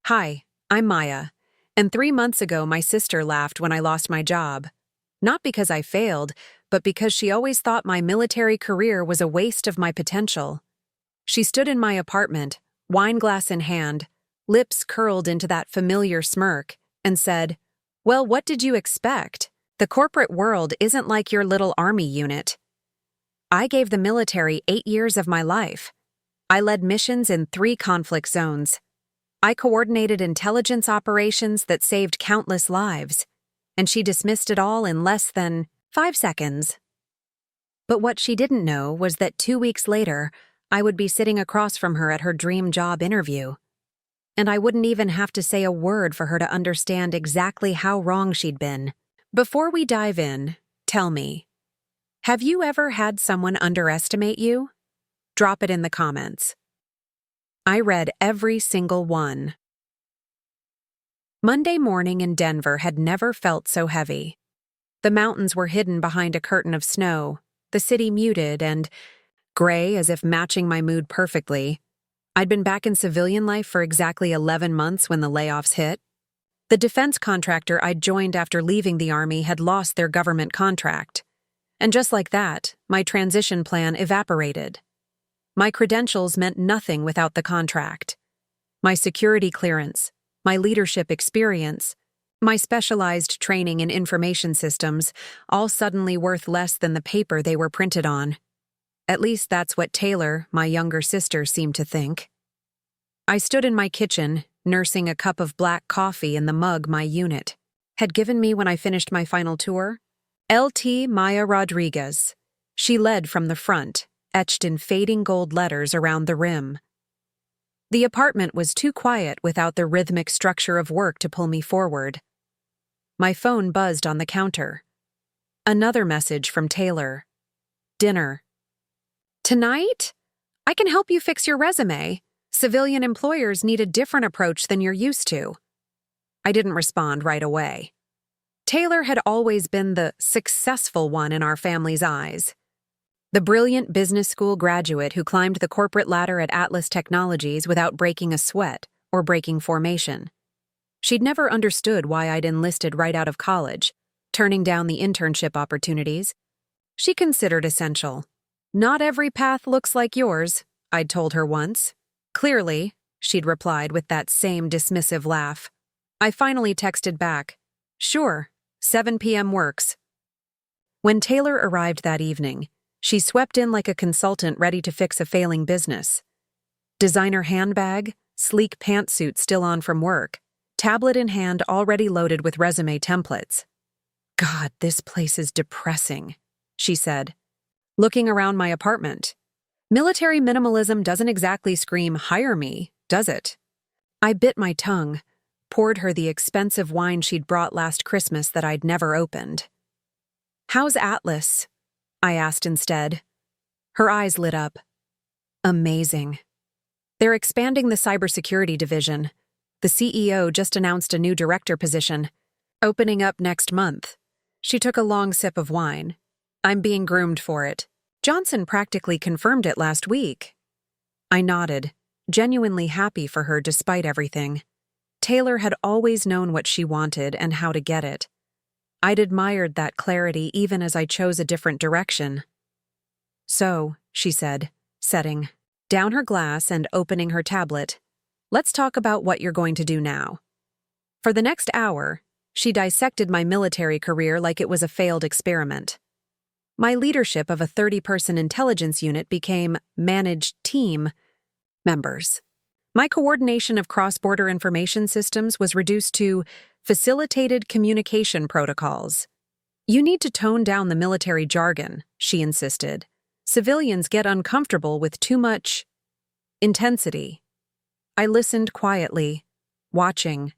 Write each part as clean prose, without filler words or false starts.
Hi, I'm Maya, and 3 months ago my sister laughed when I lost my job. Not because I failed, but because she always thought my military career was a waste of my potential. She stood in my apartment, wine glass in hand, lips curled into that familiar smirk, and said, "Well, what did you expect? The corporate world isn't like your little army unit." I gave the military 8 years of my life. I led missions in 3 conflict zones. I coordinated intelligence operations that saved countless lives, and she dismissed it all in less than 5 seconds. But what she didn't know was that 2 weeks later, I would be sitting across from her at her dream job interview. And I wouldn't even have to say a word for her to understand exactly how wrong she'd been. Before we dive in, tell me, have you ever had someone underestimate you? Drop it in the comments. I read every single one. Monday morning in Denver had never felt so heavy. The mountains were hidden behind a curtain of snow, the city muted and gray as if matching my mood perfectly. I'd been back in civilian life for exactly 11 months when the layoffs hit. The defense contractor I'd joined after leaving the Army had lost their government contract. And just like that, my transition plan evaporated. My credentials meant nothing without the contract. My security clearance, my leadership experience, my specialized training in information systems, all suddenly worth less than the paper they were printed on. At least that's what Taylor, my younger sister, seemed to think. I stood in my kitchen, nursing a cup of black coffee in the mug my unit had given me when I finished my final tour. LT Maya Rodriguez. She led from the front, etched in fading gold letters around the rim. The apartment was too quiet without the rhythmic structure of work to pull me forward. My phone buzzed on the counter. Another message from Taylor. Dinner. Tonight? I can help you fix your resume. Civilian employers need a different approach than you're used to. I didn't respond right away. Taylor had always been the successful one in our family's eyes. The brilliant business school graduate who climbed the corporate ladder at Atlas Technologies without breaking a sweat or breaking formation. She'd never understood why I'd enlisted right out of college, turning down the internship opportunities. She considered essential. "Not every path looks like yours," I'd told her once. "Clearly," she'd replied with that same dismissive laugh. I finally texted back, "Sure, 7 p.m. works." When Taylor arrived that evening, she swept in like a consultant ready to fix a failing business. Designer handbag, sleek pantsuit still on from work, tablet in hand already loaded with resume templates. "God, this place is depressing," she said, looking around my apartment. "Military minimalism doesn't exactly scream, 'Hire me,' does it?" I bit my tongue, poured her the expensive wine she'd brought last Christmas that I'd never opened. "How's Atlas?" I asked instead. Her eyes lit up. "Amazing. They're expanding the cybersecurity division. The CEO just announced a new director position, opening up next month." She took a long sip of wine. "I'm being groomed for it. Johnson practically confirmed it last week." I nodded, genuinely happy for her despite everything. Taylor had always known what she wanted and how to get it. I'd admired that clarity even as I chose a different direction. "So," she said, setting down her glass and opening her tablet, "let's talk about what you're going to do now." For the next hour, she dissected my military career like it was a failed experiment. My leadership of a 30-person intelligence unit became managed team members. My coordination of cross-border information systems was reduced to facilitated communication protocols. "You need to tone down the military jargon," she insisted. "Civilians get uncomfortable with too much intensity." I listened quietly, watching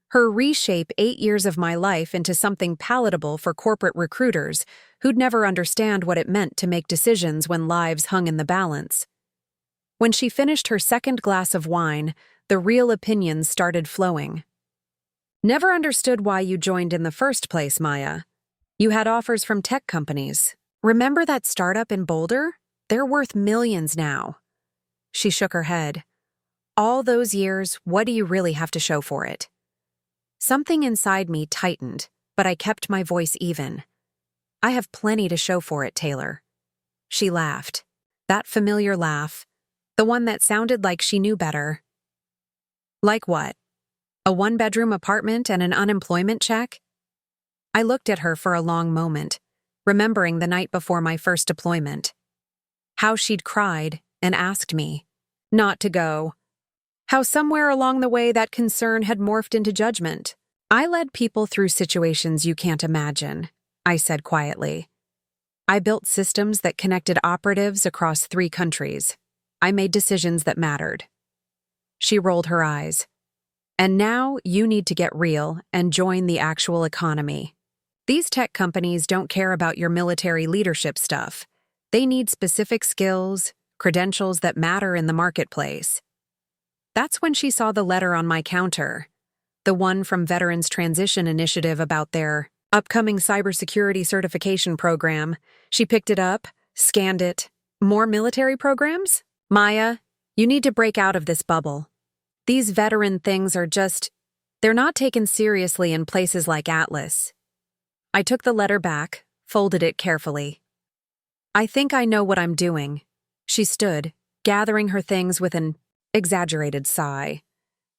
her reshape 8 years of my life into something palatable for corporate recruiters who'd never understand what it meant to make decisions when lives hung in the balance. When she finished her second glass of wine, the real opinions started flowing. "Never understood why you joined in the first place, Maya. You had offers from tech companies. Remember that startup in Boulder? They're worth millions now." She shook her head. All those years, what do you really have to show for it? Something inside me tightened, but I kept my voice even. I have plenty to show for it, Taylor. She laughed. That familiar laugh, the one that sounded like she knew better. Like what? A one-bedroom apartment and an unemployment check? I looked at her for a long moment, remembering the night before my first deployment. How she'd cried and asked me not to go. How somewhere along the way that concern had morphed into judgment. I led people through situations you can't imagine, I said quietly. I built systems that connected operatives across 3 countries. I made decisions that mattered. She rolled her eyes. And now you need to get real and join the actual economy. These tech companies don't care about your military leadership stuff. They need specific skills, credentials that matter in the marketplace. That's when she saw the letter on my counter, the one from Veterans Transition Initiative about their upcoming cybersecurity certification program. She picked it up, scanned it. More military programs? Maya, you need to break out of this bubble. These veteran things are they're not taken seriously in places like Atlas. I took the letter back, folded it carefully. I think I know what I'm doing. She stood, gathering her things with an exaggerated sigh.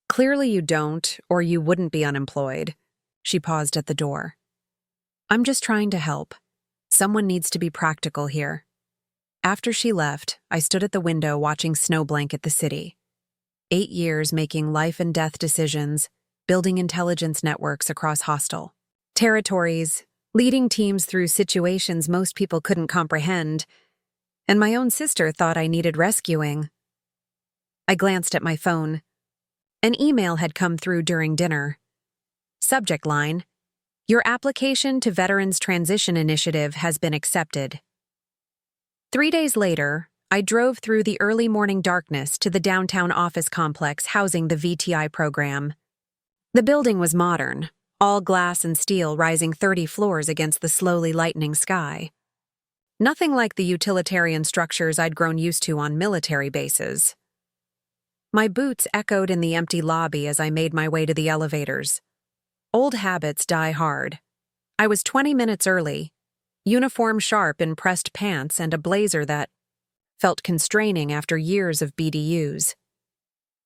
Clearly you don't, or you wouldn't be unemployed. She paused at the door. I'm just trying to help. Someone needs to be practical here. After she left, I stood at the window watching snow blanket the city. 8 years making life and death decisions, building intelligence networks across hostile territories, leading teams through situations most people couldn't comprehend, and my own sister thought I needed rescuing. I glanced at my phone. An email had come through during dinner. Subject line: Your application to Veterans Transition Initiative has been accepted. 3 days later, I drove through the early morning darkness to the downtown office complex housing the VTI program. The building was modern, all glass and steel rising 30 floors against the slowly lightening sky. Nothing like the utilitarian structures I'd grown used to on military bases. My boots echoed in the empty lobby as I made my way to the elevators. Old habits die hard. I was 20 minutes early, uniform sharp in pressed pants and a blazer that felt constraining after years of BDUs.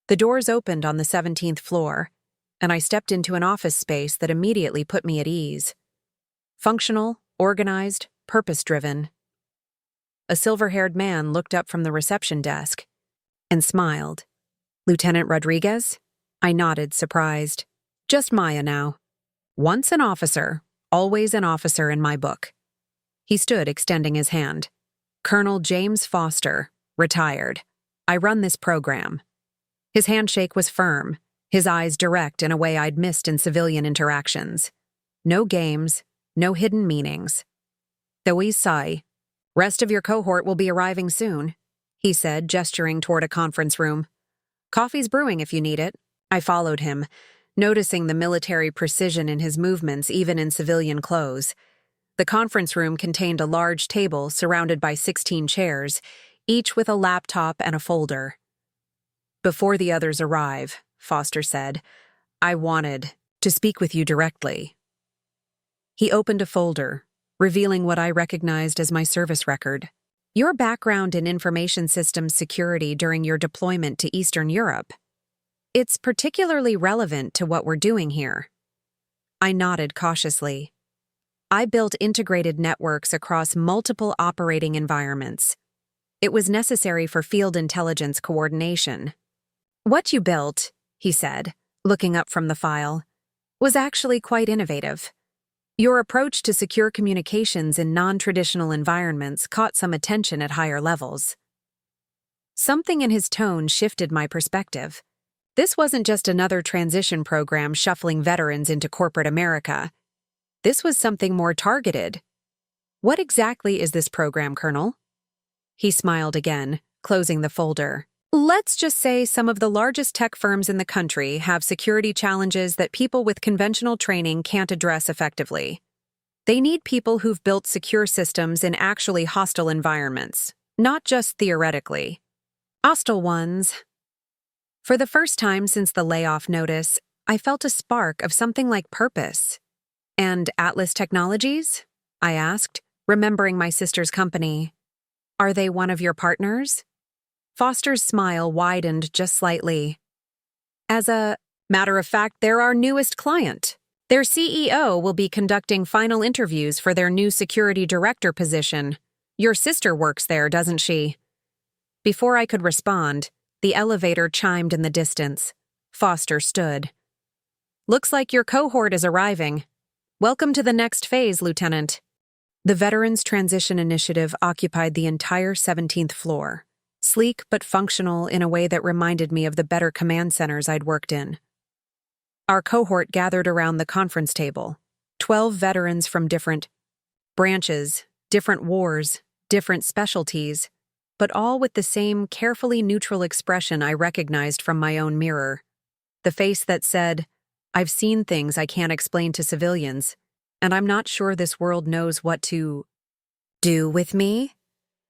The doors opened on the 17th floor, and I stepped into an office space that immediately put me at ease. Functional, organized, purpose-driven. A silver-haired man looked up from the reception desk and smiled. Lieutenant Rodriguez? I nodded, surprised. Just Maya now. Once an officer, always an officer in my book. He stood extending his hand. Colonel James Foster, retired. I run this program. His handshake was firm, his eyes direct in a way I'd missed in civilian interactions. No games, no hidden meanings. Thawis Sai, rest of your cohort will be arriving soon, he said, gesturing toward a conference room. Coffee's brewing if you need it. I followed him, noticing the military precision in his movements even in civilian clothes. The conference room contained a large table surrounded by 16 chairs, each with a laptop and a folder. Before the others arrive, Foster said, I wanted to speak with you directly. He opened a folder, revealing what I recognized as my service record. Your background in information systems security during your deployment to Eastern Europe. It's particularly relevant to what we're doing here. I nodded cautiously. I built integrated networks across multiple operating environments. It was necessary for field intelligence coordination. What you built, he said, looking up from the file, was actually quite innovative. Your approach to secure communications in non-traditional environments caught some attention at higher levels. Something in his tone shifted my perspective. This wasn't just another transition program shuffling veterans into corporate America. This was something more targeted. What exactly is this program, Colonel? He smiled again, closing the folder. Let's just say some of the largest tech firms in the country have security challenges that people with conventional training can't address effectively. They need people who've built secure systems in actually hostile environments, not just theoretically. Hostile ones. For the first time since the layoff notice, I felt a spark of something like purpose. And Atlas Technologies? I asked, remembering my sister's company. Are they one of your partners? Foster's smile widened just slightly. As a matter of fact, they're our newest client. Their CEO will be conducting final interviews for their new security director position. Your sister works there, doesn't she? Before I could respond, the elevator chimed in the distance. Foster stood. Looks like your cohort is arriving. Welcome to the next phase, Lieutenant. The Veterans Transition Initiative occupied the entire 17th floor, sleek but functional in a way that reminded me of the better command centers I'd worked in. Our cohort gathered around the conference table, 12 veterans from different branches, different wars, different specialties, but all with the same carefully neutral expression I recognized from my own mirror. The face that said, I've seen things I can't explain to civilians, and I'm not sure this world knows what to do with me.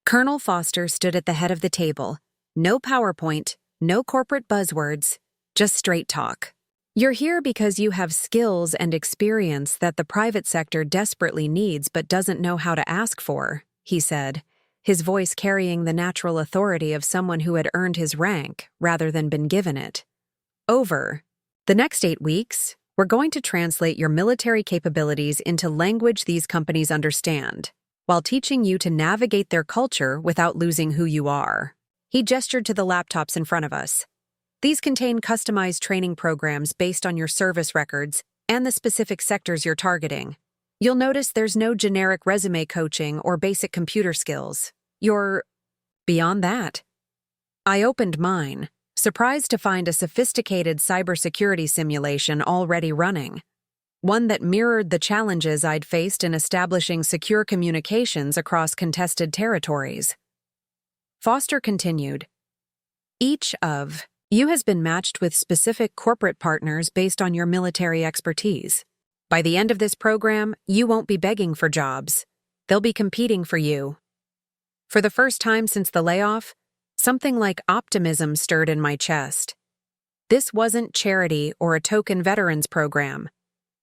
Colonel Foster stood at the head of the table. No PowerPoint, no corporate buzzwords, just straight talk. You're here because you have skills and experience that the private sector desperately needs but doesn't know how to ask for, he said, his voice carrying the natural authority of someone who had earned his rank rather than been given it. Over the next 8 weeks, we're going to translate your military capabilities into language these companies understand, while teaching you to navigate their culture without losing who you are. He gestured to the laptops in front of us. These contain customized training programs based on your service records and the specific sectors you're targeting. You'll notice there's no generic resume coaching or basic computer skills. You're beyond that. I opened mine, surprised to find a sophisticated cybersecurity simulation already running. One that mirrored the challenges I'd faced in establishing secure communications across contested territories. Foster continued. Each of you has been matched with specific corporate partners based on your military expertise. By the end of this program, you won't be begging for jobs. They'll be competing for you. For the first time since the layoff, something like optimism stirred in my chest. This wasn't charity or a token veterans program.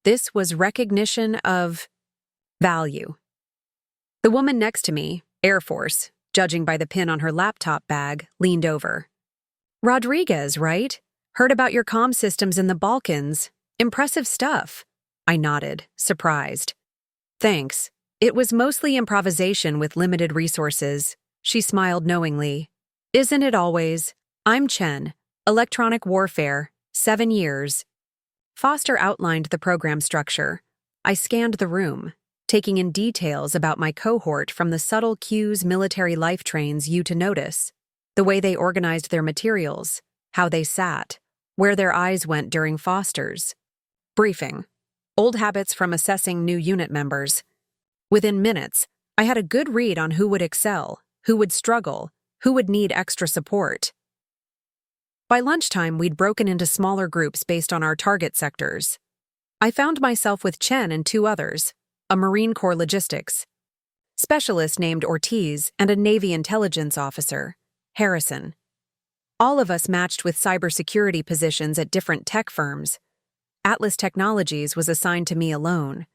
This was recognition of value. The woman next to me, Air Force, judging by the pin on her laptop bag, leaned over. Rodriguez, right? Heard about your comm systems in the Balkans. Impressive stuff. I nodded, surprised. Thanks. It was mostly improvisation with limited resources. She smiled knowingly. Isn't it always? I'm Chen. Electronic warfare. 7 years. Foster outlined the program structure. I scanned the room, taking in details about my cohort from the subtle cues military life trains you to notice. The way they organized their materials, how they sat, where their eyes went during Foster's briefing, old habits from assessing new unit members. Within minutes, I had a good read on who would excel, who would struggle, who would need extra support. By lunchtime, we'd broken into smaller groups based on our target sectors. I found myself with Chen and 2 others, a Marine Corps logistics specialist named Ortiz and a Navy intelligence officer, Harrison. All of us matched with cybersecurity positions at different tech firms. Atlas Technologies was assigned to me alone.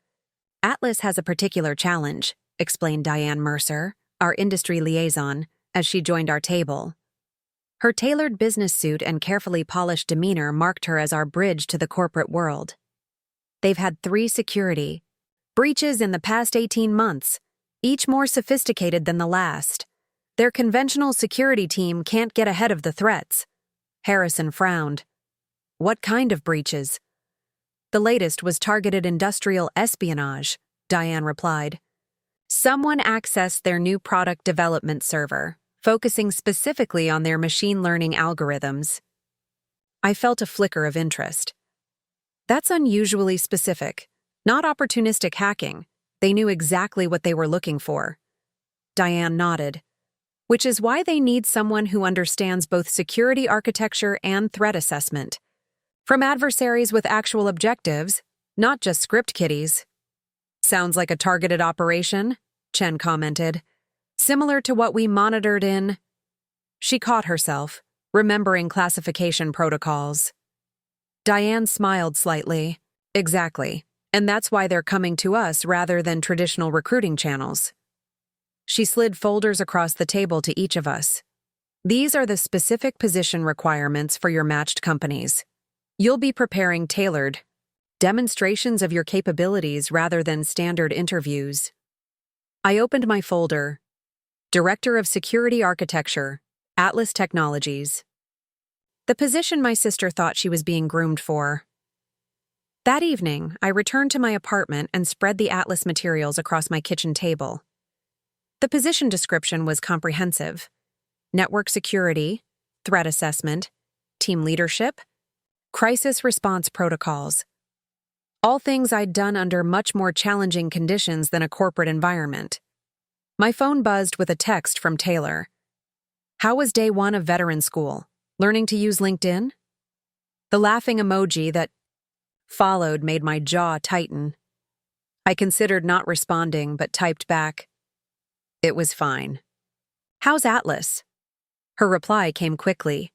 Atlas has a particular challenge, explained Diane Mercer, our industry liaison, as she joined our table. Her tailored business suit and carefully polished demeanor marked her as our bridge to the corporate world. They've had 3 security breaches in the past 18 months, each more sophisticated than the last. Their conventional security team can't get ahead of the threats. Harrison frowned. What kind of breaches? The latest was targeted industrial espionage, Diane replied. Someone accessed their new product development server, focusing specifically on their machine learning algorithms. I felt a flicker of interest. That's unusually specific, not opportunistic hacking. They knew exactly what they were looking for. Diane nodded. Which is why they need someone who understands both security architecture and threat assessment. From adversaries with actual objectives, not just script kiddies. Sounds like a targeted operation, Chen commented. Similar to what we monitored in... She caught herself, remembering classification protocols. Diane smiled slightly. Exactly. And that's why they're coming to us rather than traditional recruiting channels. She slid folders across the table to each of us. These are the specific position requirements for your matched companies. You'll be preparing tailored demonstrations of your capabilities rather than standard interviews. I opened my folder. Director of Security Architecture, Atlas Technologies. The position my sister thought she was being groomed for. That evening, I returned to my apartment and spread the Atlas materials across my kitchen table. The position description was comprehensive. Network security, threat assessment, team leadership, crisis response protocols. All things I'd done under much more challenging conditions than a corporate environment. My phone buzzed with a text from Taylor. How was day one of veteran school? Learning to use LinkedIn? The laughing emoji that followed made my jaw tighten. I considered not responding, but typed back, "It was fine." "How's Atlas?" Her reply came quickly.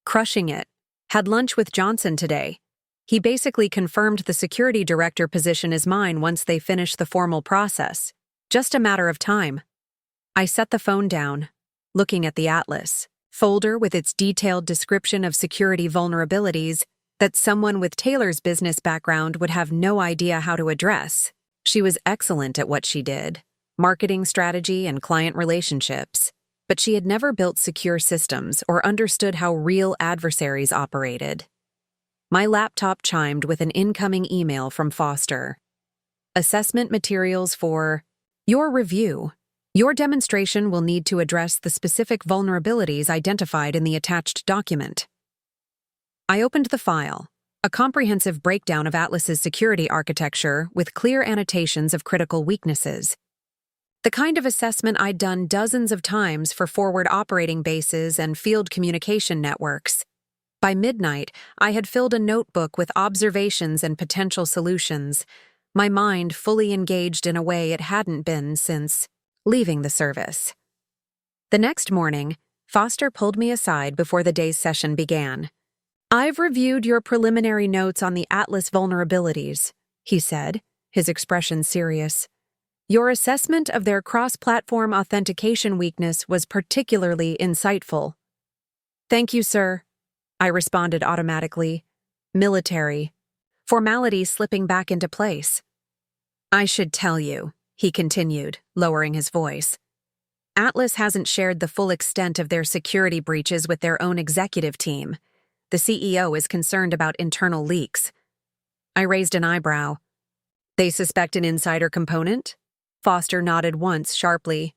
"Crushing it. Had lunch with Johnson today. He basically confirmed the security director position is mine once they finish the formal process. Just a matter of time." I set the phone down, looking at the Atlas folder with its detailed description of security vulnerabilities that someone with Taylor's business background would have no idea how to address. She was excellent at what she did, marketing strategy and client relationships, but she had never built secure systems or understood how real adversaries operated. My laptop chimed with an incoming email from Foster. Assessment materials for your review. Your demonstration will need to address the specific vulnerabilities identified in the attached document. I opened the file, a comprehensive breakdown of Atlas's security architecture with clear annotations of critical weaknesses. The kind of assessment I'd done dozens of times for forward operating bases and field communication networks. By midnight, I had filled a notebook with observations and potential solutions, my mind fully engaged in a way it hadn't been since leaving the service. The next morning, Foster pulled me aside before the day's session began. "I've reviewed your preliminary notes on the Atlas vulnerabilities," he said, his expression serious. "Your assessment of their cross-platform authentication weakness was particularly insightful." "Thank you, sir," I responded automatically. Military. Formality slipping back into place. "I should tell you," he continued, lowering his voice. "Atlas hasn't shared the full extent of their security breaches with their own executive team. The CEO is concerned about internal leaks." I raised an eyebrow. "They suspect an insider component?" Foster nodded once sharply.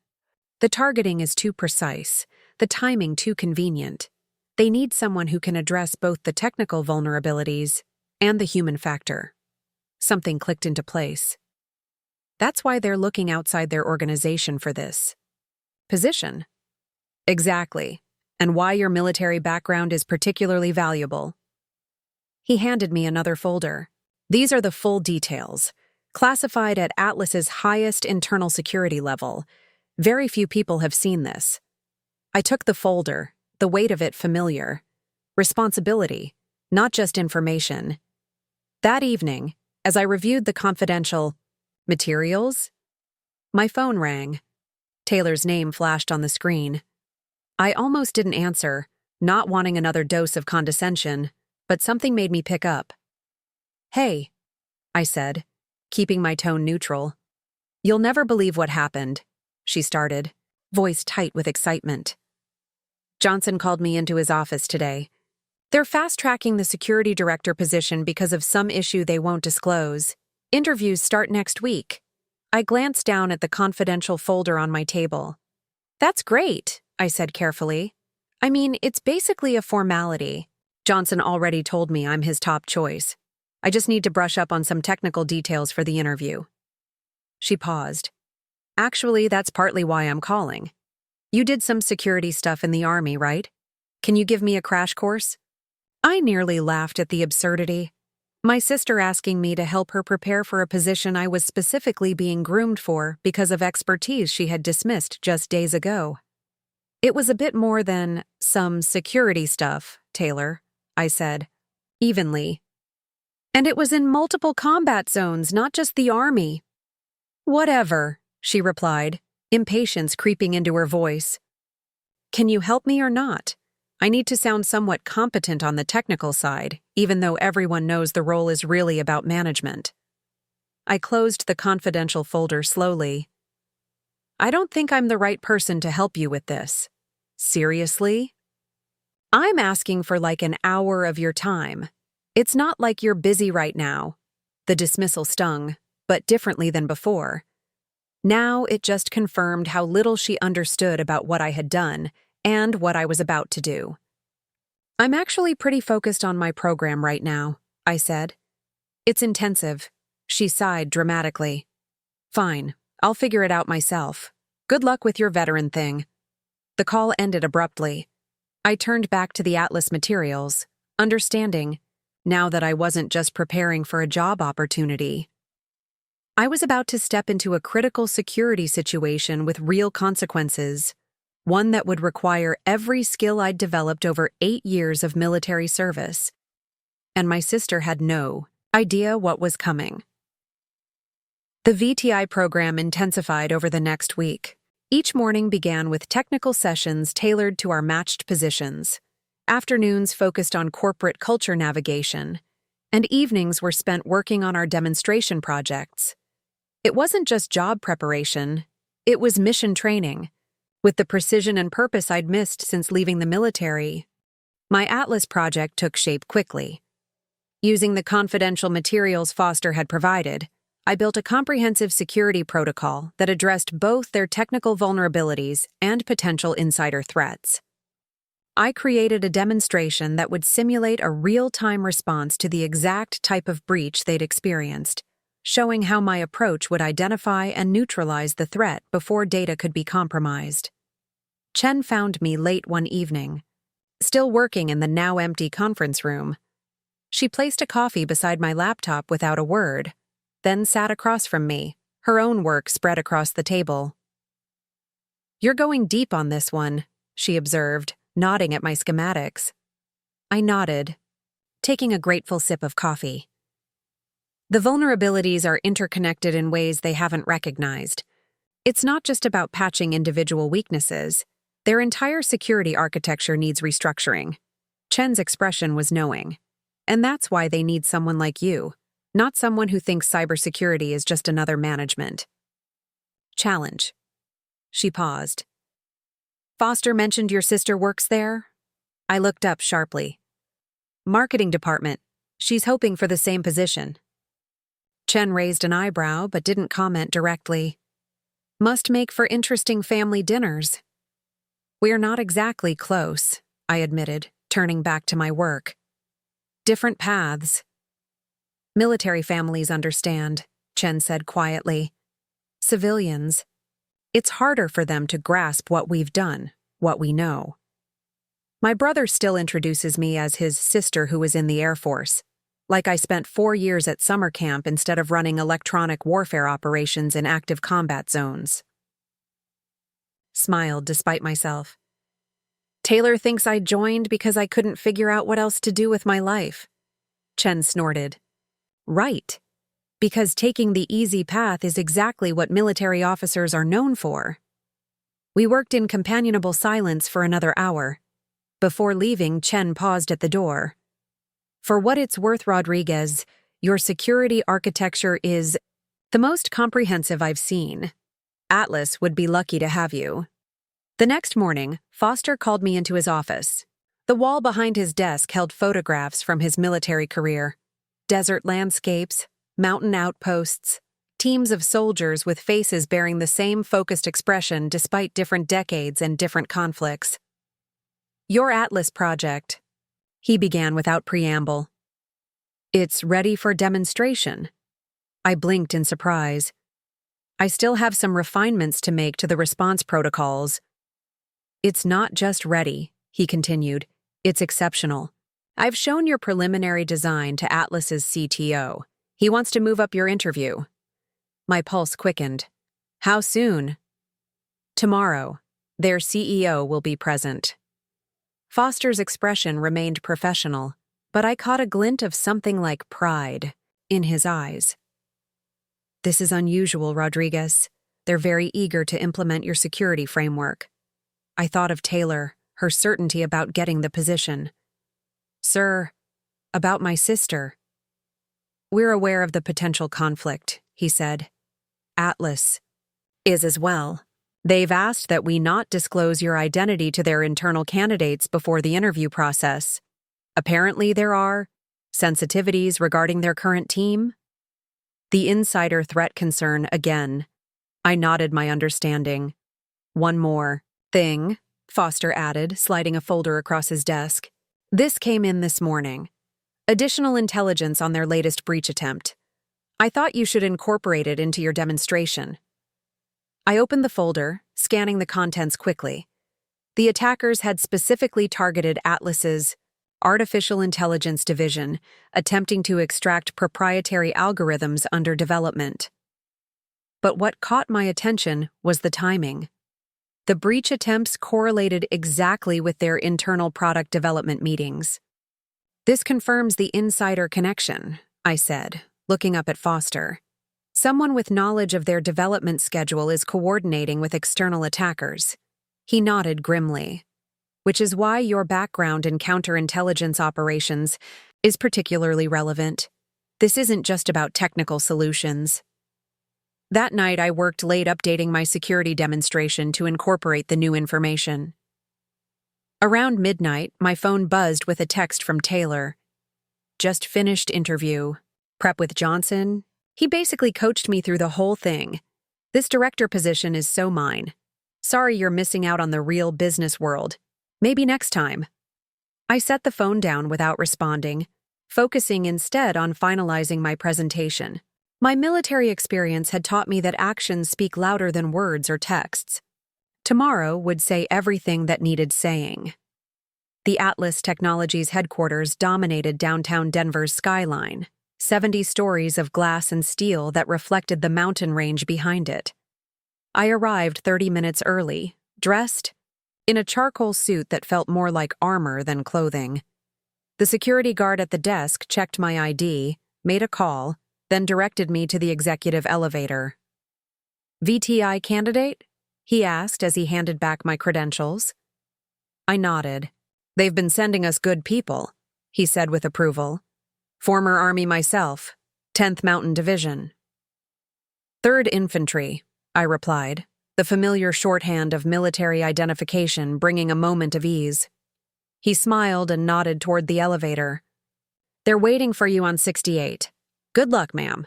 "The targeting is too precise, the timing too convenient. They need someone who can address both the technical vulnerabilities and the human factor." Something clicked into place. That's why they're looking outside their organization for this position. Exactly, and why your military background is particularly valuable. He handed me another folder. These are the full details, classified at Atlas's highest internal security level. Very few people have seen this. I took the folder, the weight of it familiar. Responsibility, not just information. That evening, as I reviewed the confidential materials, my phone rang. Taylor's name flashed on the screen. I almost didn't answer, not wanting another dose of condescension, but something made me pick up. "Hey," I said, keeping my tone neutral. "You'll never believe what happened," she started, voice tight with excitement. "Johnson called me into his office today. They're fast-tracking the security director position because of some issue they won't disclose. Interviews start next week." I glanced down at the confidential folder on my table. "That's great," I said carefully. "I mean, it's basically a formality. Johnson already told me I'm his top choice. I just need to brush up on some technical details for the interview." She paused. "Actually, that's partly why I'm calling. You did some security stuff in the Army, right? Can you give me a crash course?" I nearly laughed at the absurdity. My sister asking me to help her prepare for a position I was specifically being groomed for because of expertise she had dismissed just days ago. It was a bit more than some security stuff, Taylor, I said, evenly. And it was in multiple combat zones, not just the army. Whatever, she replied, impatience creeping into her voice. Can you help me or not? I need to sound somewhat competent on the technical side, even though everyone knows the role is really about management. I closed the confidential folder slowly. I don't think I'm the right person to help you with this. Seriously? I'm asking for like an hour of your time. It's not like you're busy right now. The dismissal stung, but differently than before. Now it just confirmed how little she understood about what I had done and what I was about to do. I'm actually pretty focused on my program right now, I said. It's intensive. She sighed dramatically. Fine, I'll figure it out myself. Good luck with your veteran thing. The call ended abruptly. I turned back to the Atlas materials, understanding, now that I wasn't just preparing for a job opportunity. I was about to step into a critical security situation with real consequences, one that would require every skill I'd developed over 8 years of military service. And my sister had no idea what was coming. The VTI program intensified over the next week. Each morning began with technical sessions tailored to our matched positions. Afternoons focused on corporate culture navigation, and evenings were spent working on our demonstration projects. It wasn't just job preparation, it was mission training. With the precision and purpose I'd missed since leaving the military, my Atlas project took shape quickly. Using the confidential materials Foster had provided, I built a comprehensive security protocol that addressed both their technical vulnerabilities and potential insider threats. I created a demonstration that would simulate a real-time response to the exact type of breach they'd experienced, showing how my approach would identify and neutralize the threat before data could be compromised. Chen found me late one evening, still working in the now-empty conference room. She placed a coffee beside my laptop without a word, then sat across from me, her own work spread across the table. "You're going deep on this one," she observed, nodding at my schematics. I nodded, taking a grateful sip of coffee. The vulnerabilities are interconnected in ways they haven't recognized. It's not just about patching individual weaknesses. Their entire security architecture needs restructuring. Chen's expression was knowing. And that's why they need someone like you, not someone who thinks cybersecurity is just another management challenge. She paused. Foster mentioned your sister works there? I looked up sharply. Marketing department. She's hoping for the same position. Chen raised an eyebrow but didn't comment directly. Must make for interesting family dinners. We're not exactly close, I admitted, turning back to my work. Different paths. Military families understand, Chen said quietly. Civilians. It's harder for them to grasp what we've done, what we know. My brother still introduces me as his sister who was in the Air Force, like I spent 4 years at summer camp instead of running electronic warfare operations in active combat zones. Smiled despite myself. Taylor thinks I joined because I couldn't figure out what else to do with my life. Chen snorted. Right. Because taking the easy path is exactly what military officers are known for. We worked in companionable silence for another hour. Before leaving, Chen paused at the door. For what it's worth, Rodriguez, your security architecture is the most comprehensive I've seen. Atlas would be lucky to have you. The next morning, Foster called me into his office. The wall behind his desk held photographs from his military career. Desert landscapes, mountain outposts, teams of soldiers with faces bearing the same focused expression despite different decades and different conflicts. Your Atlas project, he began without preamble. It's ready for demonstration. I blinked in surprise. I still have some refinements to make to the response protocols. It's not just ready, he continued. It's exceptional. I've shown your preliminary design to Atlas's CTO. He wants to move up your interview. My pulse quickened. How soon? Tomorrow. Their CEO will be present. Foster's expression remained professional, but I caught a glint of something like pride in his eyes. This is unusual, Rodriguez. They're very eager to implement your security framework. I thought of Taylor, her certainty about getting the position. Sir, about my sister. We're aware of the potential conflict, he said. Atlas is as well. They've asked that we not disclose your identity to their internal candidates before the interview process. Apparently there are sensitivities regarding their current team. The insider threat concern again. I nodded my understanding. One more thing, Foster added, sliding a folder across his desk. This came in this morning. Additional intelligence on their latest breach attempt. I thought you should incorporate it into your demonstration. I opened the folder, scanning the contents quickly. The attackers had specifically targeted Atlas's Artificial Intelligence Division, attempting to extract proprietary algorithms under development. But what caught my attention was the timing. The breach attempts correlated exactly with their internal product development meetings. This confirms the insider connection, I said, looking up at Foster. Someone with knowledge of their development schedule is coordinating with external attackers. He nodded grimly. Which is why your background in counterintelligence operations is particularly relevant. This isn't just about technical solutions. That night, I worked late updating my security demonstration to incorporate the new information. Around midnight, my phone buzzed with a text from Taylor. Just finished interview. Prep with Johnson. He basically coached me through the whole thing. This director position is so mine. Sorry you're missing out on the real business world. Maybe next time. I set the phone down without responding, focusing instead on finalizing my presentation. My military experience had taught me that actions speak louder than words or texts. Tomorrow would say everything that needed saying. The Atlas Technologies headquarters dominated downtown Denver's skyline, 70 stories of glass and steel that reflected the mountain range behind it. I arrived 30 minutes early, dressed in a charcoal suit that felt more like armor than clothing. The security guard at the desk checked my ID, made a call, then directed me to the executive elevator. VTI candidate? He asked as he handed back my credentials. I nodded. They've been sending us good people, he said with approval. Former Army myself, 10th Mountain Division. 3rd Infantry, I replied, the familiar shorthand of military identification bringing a moment of ease. He smiled and nodded toward the elevator. They're waiting for you on 68. Good luck, ma'am.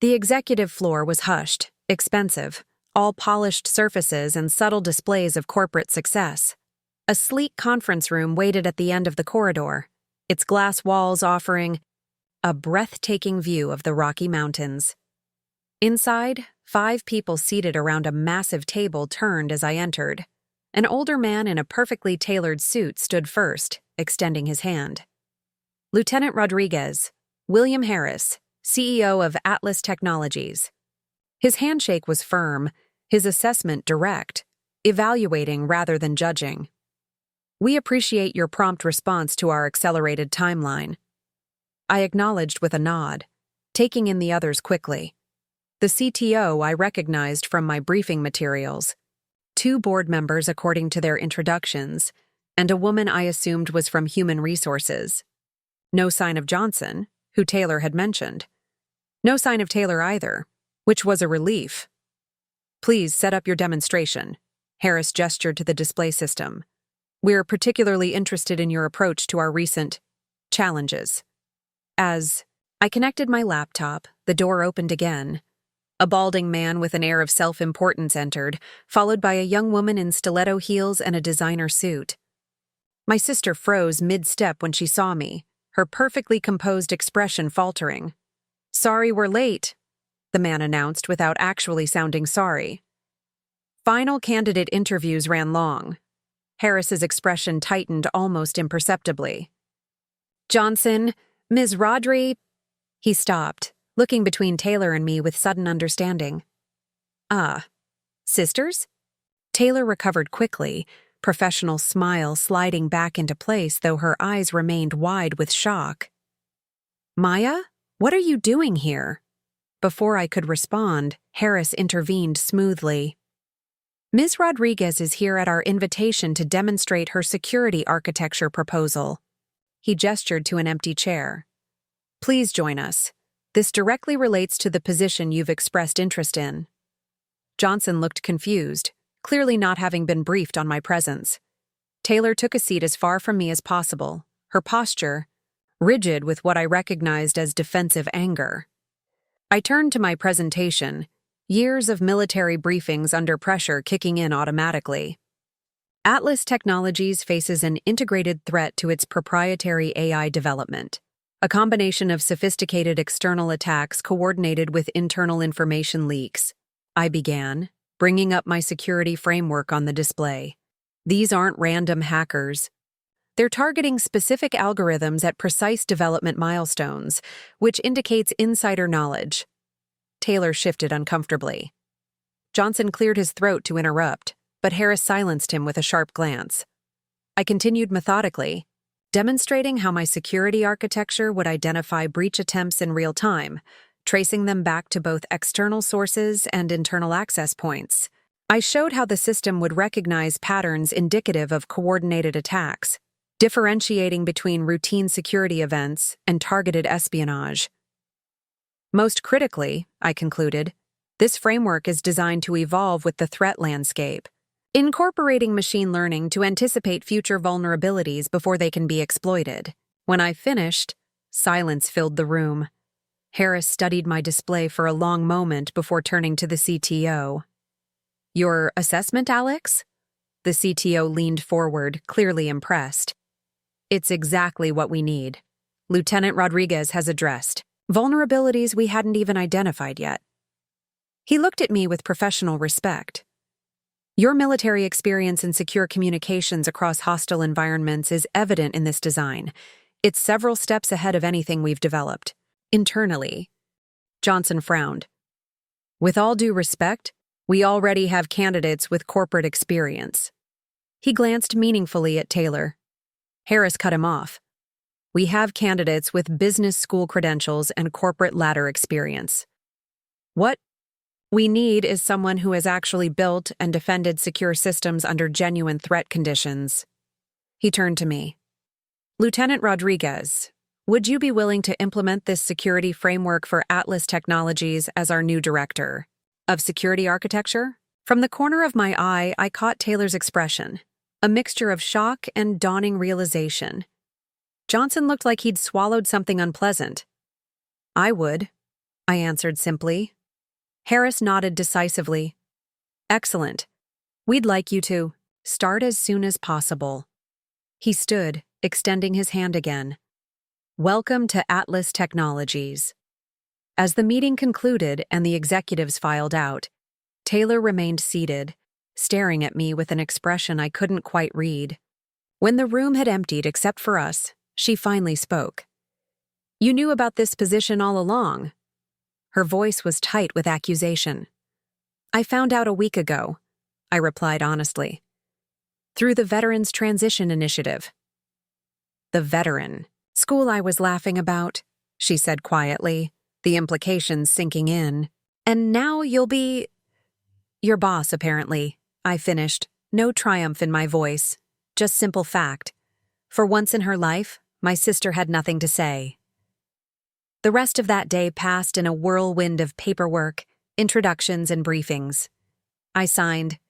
The executive floor was hushed, expensive, all polished surfaces and subtle displays of corporate success. A sleek conference room waited at the end of the corridor, its glass walls offering a breathtaking view of the Rocky Mountains. Inside, 5 people seated around a massive table turned as I entered. An older man in a perfectly tailored suit stood first, extending his hand. Lieutenant Rodriguez, William Harris, CEO of Atlas Technologies. His handshake was firm, his assessment direct, evaluating rather than judging. We appreciate your prompt response to our accelerated timeline. I acknowledged with a nod, taking in the others quickly. The CTO I recognized from my briefing materials, 2 board members according to their introductions, and a woman I assumed was from Human Resources. No sign of Johnson, who Taylor had mentioned. No sign of Taylor either, which was a relief. Please set up your demonstration, Harris gestured to the display system. We're particularly interested in your approach to our recent challenges. As I connected my laptop, the door opened again. A balding man with an air of self-importance entered, followed by a young woman in stiletto heels and a designer suit. My sister froze mid-step when she saw me, her perfectly composed expression faltering. Sorry we're late, the man announced without actually sounding sorry. Final candidate interviews ran long. Harris's expression tightened almost imperceptibly. Johnson, Ms. Rodri... He stopped, looking between Taylor and me with sudden understanding. Ah, sisters? Taylor recovered quickly, professional smile sliding back into place though her eyes remained wide with shock. "Maya, what are you doing here?" Before I could respond, Harris intervened smoothly. "Ms. Rodriguez is here at our invitation to demonstrate her security architecture proposal." He gestured to an empty chair. "Please join us. This directly relates to the position you've expressed interest in." Johnson looked confused, clearly not having been briefed on my presence. Taylor took a seat as far from me as possible, her posture rigid with what I recognized as defensive anger. I turned to my presentation, years of military briefings under pressure kicking in automatically. Atlas Technologies faces an integrated threat to its proprietary AI development, a combination of sophisticated external attacks coordinated with internal information leaks. I began, bringing up my security framework on the display. These aren't random hackers. They're targeting specific algorithms at precise development milestones, which indicates insider knowledge. Taylor shifted uncomfortably. Johnson cleared his throat to interrupt, but Harris silenced him with a sharp glance. I continued methodically, demonstrating how my security architecture would identify breach attempts in real time, tracing them back to both external sources and internal access points. I showed how the system would recognize patterns indicative of coordinated attacks, differentiating between routine security events and targeted espionage. Most critically, I concluded, this framework is designed to evolve with the threat landscape, incorporating machine learning to anticipate future vulnerabilities before they can be exploited. When I finished, silence filled the room. Harris studied my display for a long moment before turning to the CTO. "Your assessment, Alex?" The CTO leaned forward, clearly impressed. "It's exactly what we need. Lieutenant Rodriguez has addressed vulnerabilities we hadn't even identified yet." He looked at me with professional respect. "Your military experience in secure communications across hostile environments is evident in this design. It's several steps ahead of anything we've developed. Internally." Johnson frowned. "With all due respect, we already have candidates with corporate experience." He glanced meaningfully at Taylor. Harris cut him off. "We have candidates with business school credentials and corporate ladder experience. What we need is someone who has actually built and defended secure systems under genuine threat conditions." He turned to me. "Lieutenant Rodriguez, would you be willing to implement this security framework for Atlas Technologies as our new director of security architecture?" From the corner of my eye, I caught Taylor's expression, a mixture of shock and dawning realization. Johnson looked like he'd swallowed something unpleasant. "I would," I answered simply. Harris nodded decisively. "Excellent. We'd like you to start as soon as possible." He stood, extending his hand again. "Welcome to Atlas Technologies." As the meeting concluded and the executives filed out, Taylor remained seated, staring at me with an expression I couldn't quite read. When the room had emptied except for us, she finally spoke. "You knew about this position all along." Her voice was tight with accusation. "I found out a week ago," I replied honestly. "Through the Veterans Transition Initiative." "The veteran school I was laughing about," she said quietly, the implications sinking in. "And now you'll be your boss, apparently," I finished, no triumph in my voice, just simple fact. For once in her life, my sister had nothing to say. The rest of that day passed in a whirlwind of paperwork, introductions, and briefings. I signed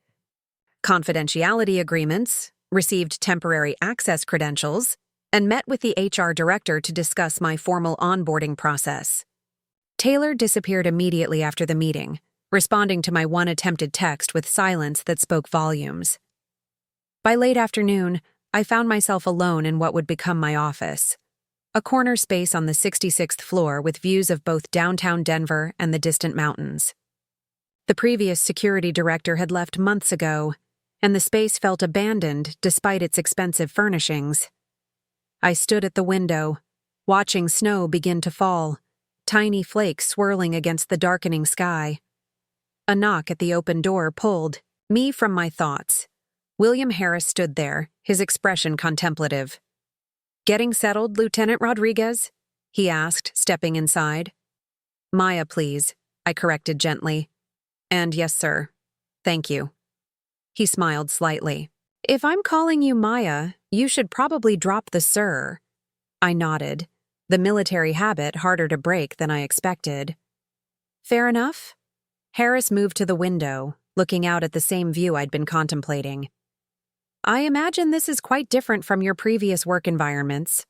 confidentiality agreements, received temporary access credentials, and met with the HR director to discuss my formal onboarding process. Taylor disappeared immediately after the meeting, responding to my one attempted text with silence that spoke volumes. By late afternoon, I found myself alone in what would become my office, a corner space on the 66th floor with views of both downtown Denver and the distant mountains. The previous security director had left months ago, and the space felt abandoned despite its expensive furnishings. I stood at the window, watching snow begin to fall, tiny flakes swirling against the darkening sky. A knock at the open door pulled, Me from my thoughts. William Harris stood there, his expression contemplative. "Getting settled, Lieutenant Rodriguez?" he asked, stepping inside. "Maya, please," I corrected gently. "And yes, sir. Thank you." He smiled slightly. "If I'm calling you Maya, you should probably drop the sir." I nodded, the military habit harder to break than I expected. "Fair enough?" Harris moved to the window, looking out at the same view I'd been contemplating. "I imagine this is quite different from your previous work environments."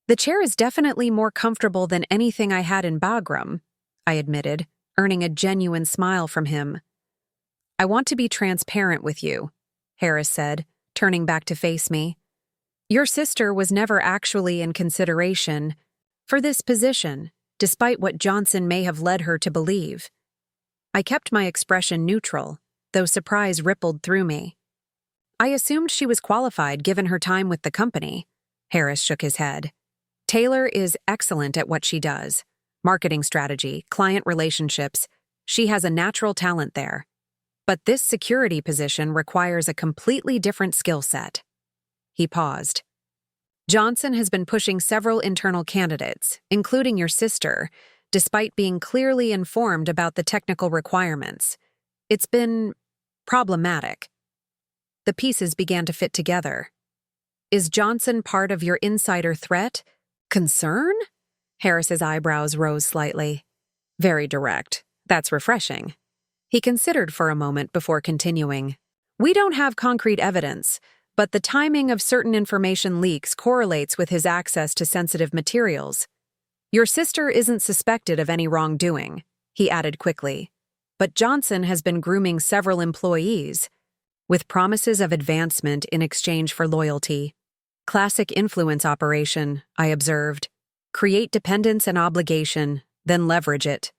"The chair is definitely more comfortable than anything I had in Bagram," I admitted, earning a genuine smile from him. "I want to be transparent with you," Harris said, turning back to face me. "Your sister was never actually in consideration for this position, despite what Johnson may have led her to believe." I kept my expression neutral, though surprise rippled through me. "I assumed she was qualified given her time with the company." Harris shook his head. "Taylor is excellent at what she does. Marketing strategy, client relationships. She has a natural talent there. But this security position requires a completely different skill set." He paused. "Johnson has been pushing several internal candidates, including your sister, despite being clearly informed about the technical requirements. It's been problematic." The pieces began to fit together. "Is Johnson part of your insider threat? Concern?" Harris's eyebrows rose slightly. "Very direct. That's refreshing." He considered for a moment before continuing. "We don't have concrete evidence, but the timing of certain information leaks correlates with his access to sensitive materials. Your sister isn't suspected of any wrongdoing," he added quickly. "But Johnson has been grooming several employees, with promises of advancement in exchange for loyalty. Classic influence operation, I observed. Create dependence and obligation, then leverage it."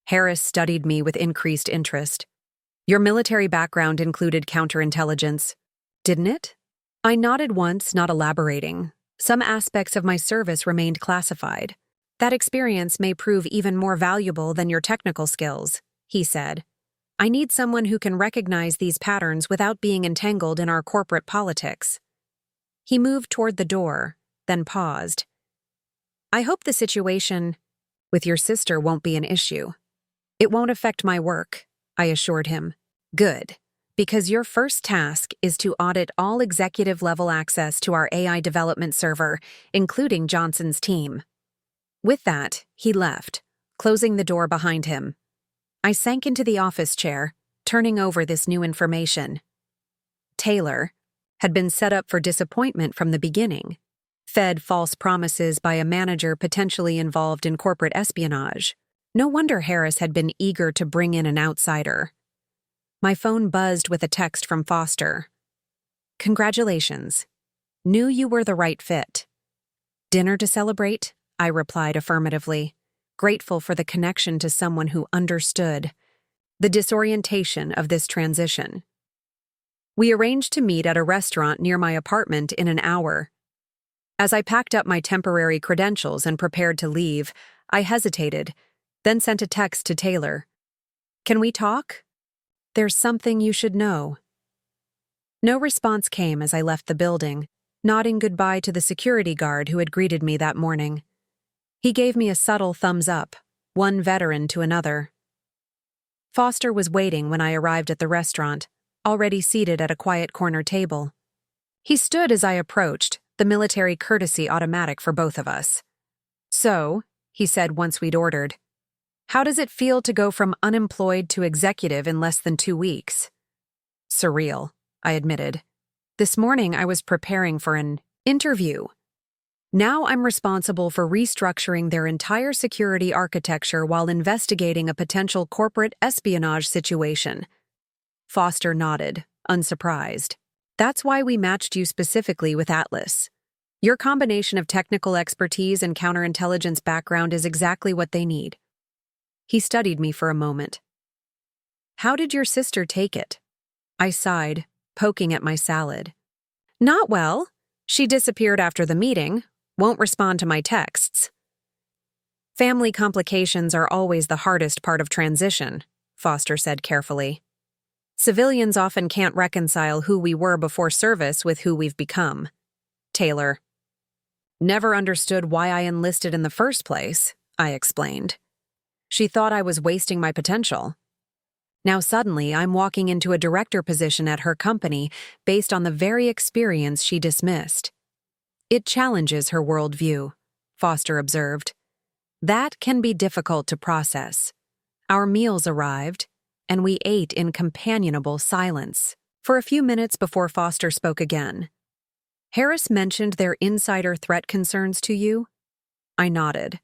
Harris studied me with increased interest. "Your military background included counterintelligence, didn't it?" I nodded once, not elaborating. Some aspects of my service remained classified. "That experience may prove even more valuable than your technical skills," he said. "I need someone who can recognize these patterns without being entangled in our corporate politics." He moved toward the door, then paused. "I hope the situation with your sister won't be an issue." "It won't affect my work," I assured him. "Good, because your first task is to audit all executive-level access to our AI development server, including Johnson's team." With that, he left, closing the door behind him. I sank into the office chair, turning over this new information. Taylor had been set up for disappointment from the beginning, fed false promises by a manager potentially involved in corporate espionage. No wonder Harris had been eager to bring in an outsider. My phone buzzed with a text from Foster. "Congratulations. Knew you were the right fit." "Dinner to celebrate?" I replied affirmatively, grateful for the connection to someone who understood the disorientation of this transition. We arranged to meet at a restaurant near my apartment in an hour. As I packed up my temporary credentials and prepared to leave, I hesitated, then sent a text to Taylor. "Can we talk? There's something you should know." No response came as I left the building, nodding goodbye to the security guard who had greeted me that morning. He gave me a subtle thumbs up, one veteran to another. Foster was waiting when I arrived at the restaurant, already seated at a quiet corner table. He stood as I approached, the military courtesy automatic for both of us. "So," he said once we'd ordered, "how does it feel to go from unemployed to executive in less than 2 weeks?" "Surreal," I admitted. "This morning I was preparing for an interview. Now I'm responsible for restructuring their entire security architecture while investigating a potential corporate espionage situation." Foster nodded, unsurprised. "That's why we matched you specifically with Atlas. Your combination of technical expertise and counterintelligence background is exactly what they need." He studied me for a moment. "How did your sister take it?" I sighed, poking at my salad. "Not well. She disappeared after the meeting, won't respond to my texts." "Family complications are always the hardest part of transition," Foster said carefully. Civilians often can't reconcile who we were before service with who we've become. Taylor. Never understood why I enlisted in the first place, I explained. She thought I was wasting my potential. Now suddenly I'm walking into a director position at her company based on the very experience she dismissed. It challenges her worldview, Foster observed. That can be difficult to process. Our meals arrived, and we ate in companionable silence for a few minutes before Foster spoke again. Harris mentioned their insider threat concerns to you? I nodded.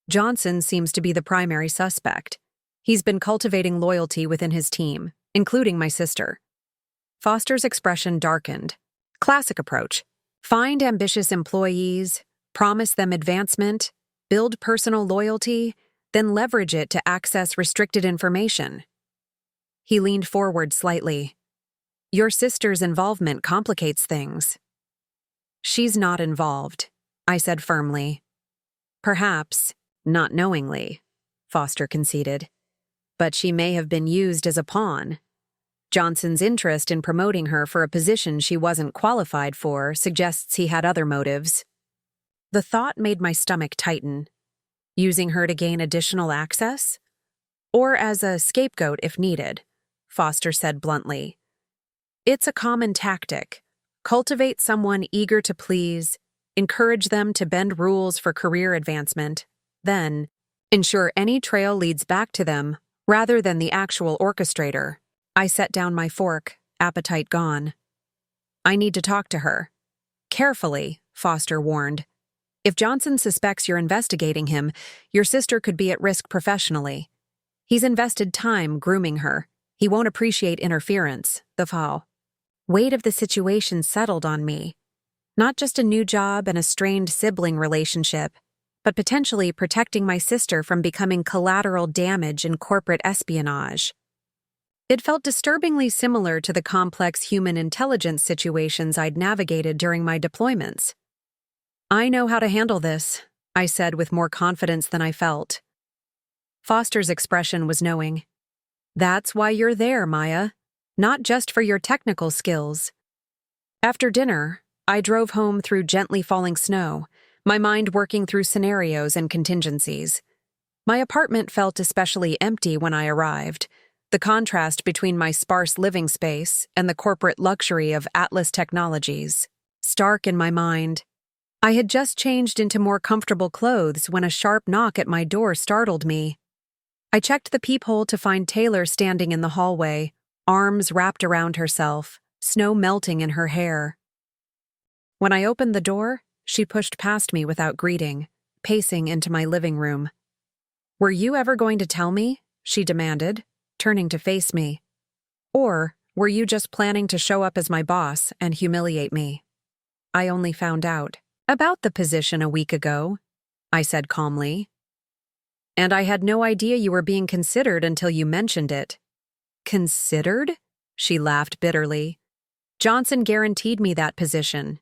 Johnson seems to be the primary suspect. He's been cultivating loyalty within his team, including my sister. Foster's expression darkened. Classic approach. Find ambitious employees, promise them advancement, build personal loyalty, then leverage it to access restricted information. He leaned forward slightly. Your sister's involvement complicates things. She's not involved, I said firmly. Perhaps, not knowingly, Foster conceded. But she may have been used as a pawn. Johnson's interest in promoting her for a position she wasn't qualified for suggests he had other motives. The thought made my stomach tighten. Using her to gain additional access? Or as a scapegoat if needed, Foster said bluntly. It's a common tactic. Cultivate someone eager to please, encourage them to bend rules for career advancement, then ensure any trail leads back to them rather than the actual orchestrator. I set down my fork, appetite gone. I need to talk to her. Carefully, Foster warned. If Johnson suspects you're investigating him, your sister could be at risk professionally. He's invested time grooming her. He won't appreciate interference, the foul. Weight of the situation settled on me. Not just a new job and a strained sibling relationship, but potentially protecting my sister from becoming collateral damage in corporate espionage. It felt disturbingly similar to the complex human intelligence situations I'd navigated during my deployments. I know how to handle this, I said with more confidence than I felt. Foster's expression was knowing. That's why you're there, Maya. Not just for your technical skills. After dinner, I drove home through gently falling snow, my mind working through scenarios and contingencies. My apartment felt especially empty when I arrived. The contrast between my sparse living space and the corporate luxury of Atlas Technologies, stark in my mind. I had just changed into more comfortable clothes when a sharp knock at my door startled me. I checked the peephole to find Taylor standing in the hallway, arms wrapped around herself, snow melting in her hair. When I opened the door, she pushed past me without greeting, pacing into my living room. Were you ever going to tell me? She demanded, turning to face me. Or were you just planning to show up as my boss and humiliate me? I only found out about the position a week ago, I said calmly. And I had no idea you were being considered until you mentioned it. Considered? She laughed bitterly. Johnson guaranteed me that position.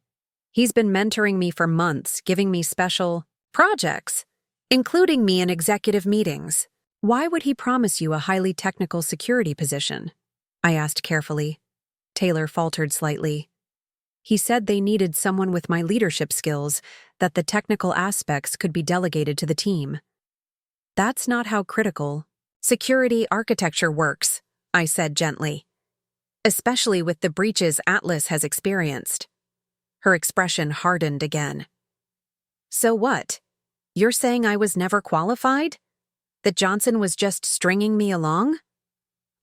He's been mentoring me for months, giving me special projects, including me in executive meetings. Why would he promise you a highly technical security position? I asked carefully. Taylor faltered slightly. He said they needed someone with my leadership skills, that the technical aspects could be delegated to the team. That's not how critical security architecture works, I said gently. Especially with the breaches Atlas has experienced. Her expression hardened again. So what? You're saying I was never qualified? That Johnson was just stringing me along?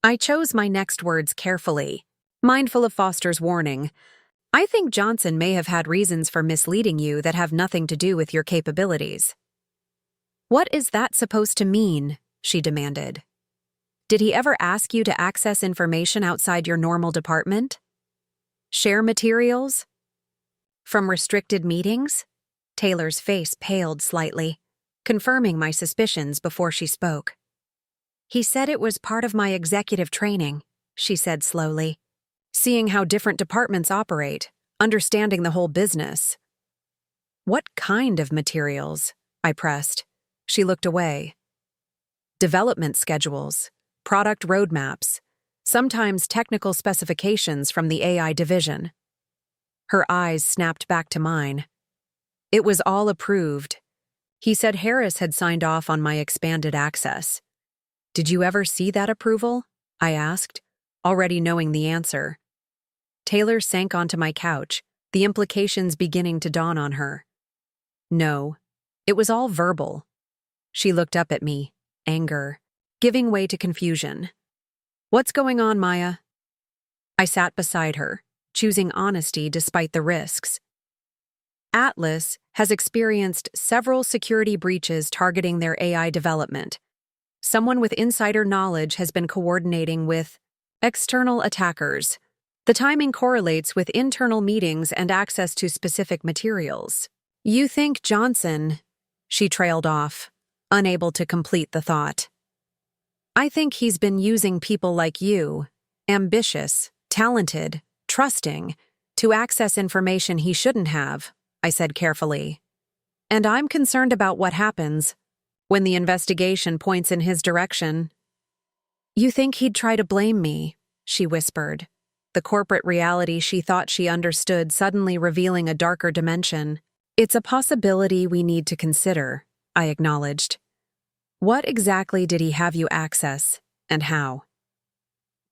I chose my next words carefully, mindful of Foster's warning. I think Johnson may have had reasons for misleading you that have nothing to do with your capabilities. What is that supposed to mean? She demanded. Did he ever ask you to access information outside your normal department? Share materials? From restricted meetings? Taylor's face paled slightly, confirming my suspicions before she spoke. He said it was part of my executive training, she said slowly. Seeing how different departments operate, understanding the whole business. What kind of materials? I pressed. She looked away. Development schedules, product roadmaps, sometimes technical specifications from the AI division. Her eyes snapped back to mine. It was all approved. He said Harris had signed off on my expanded access. Did you ever see that approval? I asked, already knowing the answer. Taylor sank onto my couch, the implications beginning to dawn on her. No, it was all verbal. She looked up at me, anger, giving way to confusion. What's going on, Maya? I sat beside her, choosing honesty despite the risks. Atlas has experienced several security breaches targeting their AI development. Someone with insider knowledge has been coordinating with external attackers. The timing correlates with internal meetings and access to specific materials. You think Johnson? She trailed off, unable to complete the thought. I think he's been using people like you, ambitious, talented, trusting, to access information he shouldn't have, I said carefully. And I'm concerned about what happens when the investigation points in his direction. You think he'd try to blame me, she whispered, the corporate reality she thought she understood suddenly revealing a darker dimension. It's a possibility we need to consider, I acknowledged. What exactly did he have you access, and how?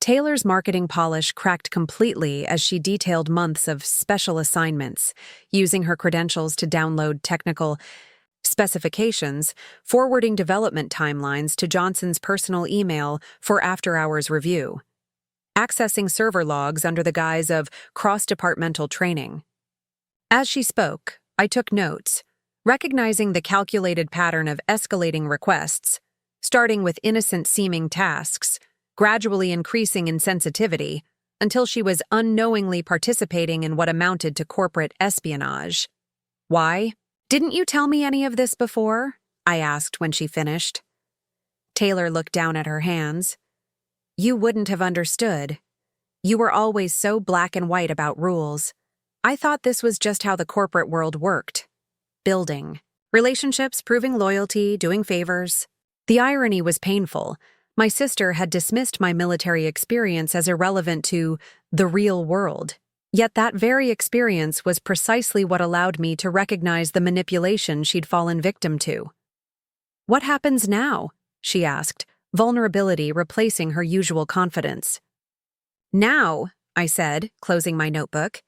Taylor's marketing polish cracked completely as she detailed months of special assignments, using her credentials to download technical specifications, forwarding development timelines to Johnson's personal email for after-hours review, accessing server logs under the guise of cross-departmental training. As she spoke, I took notes, recognizing the calculated pattern of escalating requests, starting with innocent-seeming tasks, gradually increasing in sensitivity, until she was unknowingly participating in what amounted to corporate espionage. Why? Didn't you tell me any of this before? I asked when she finished. Taylor looked down at her hands. You wouldn't have understood. You were always so black and white about rules. I thought this was just how the corporate world worked. Building. Relationships, proving loyalty, doing favors. The irony was painful. My sister had dismissed my military experience as irrelevant to the real world. Yet that very experience was precisely what allowed me to recognize the manipulation she'd fallen victim to. What happens now? She asked, vulnerability replacing her usual confidence. Now, I said, closing my notebook,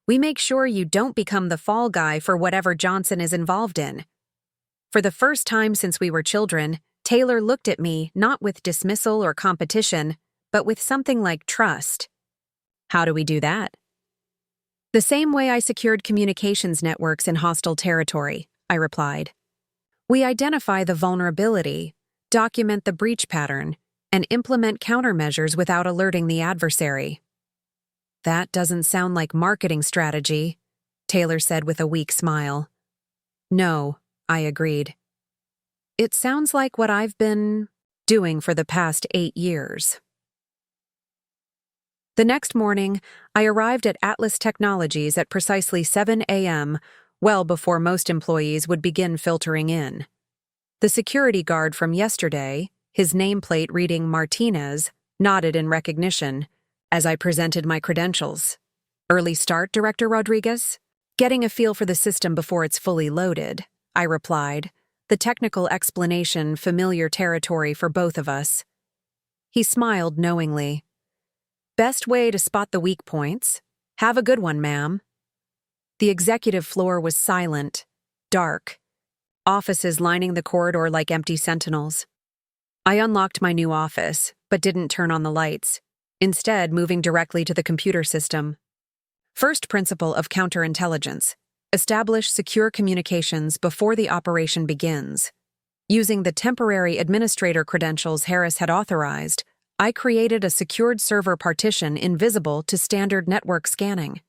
we make sure you don't become the fall guy for whatever Johnson is involved in. For the first time since we were children, Taylor looked at me not with dismissal or competition, but with something like trust. How do we do that? The same way I secured communications networks in hostile territory, I replied. We identify the vulnerability, document the breach pattern, and implement countermeasures without alerting the adversary. That doesn't sound like marketing strategy, Taylor said with a weak smile. No, I agreed. It sounds like what I've been doing for the past 8 years. The next morning, I arrived at Atlas Technologies at precisely 7 a.m., well before most employees would begin filtering in. The security guard from yesterday, his nameplate reading Martinez, nodded in recognition as I presented my credentials. Early start, Director Rodriguez? Getting a feel for the system before it's fully loaded, I replied, the technical explanation familiar territory for both of us. He smiled knowingly. Best way to spot the weak points. Have a good one, ma'am. The executive floor was silent, dark, offices lining the corridor like empty sentinels. I unlocked my new office, but didn't turn on the lights, instead moving directly to the computer system. First principle of counterintelligence: establish secure communications before the operation begins. Using the temporary administrator credentials Harris had authorized, I created a secured server partition invisible to standard network scanning.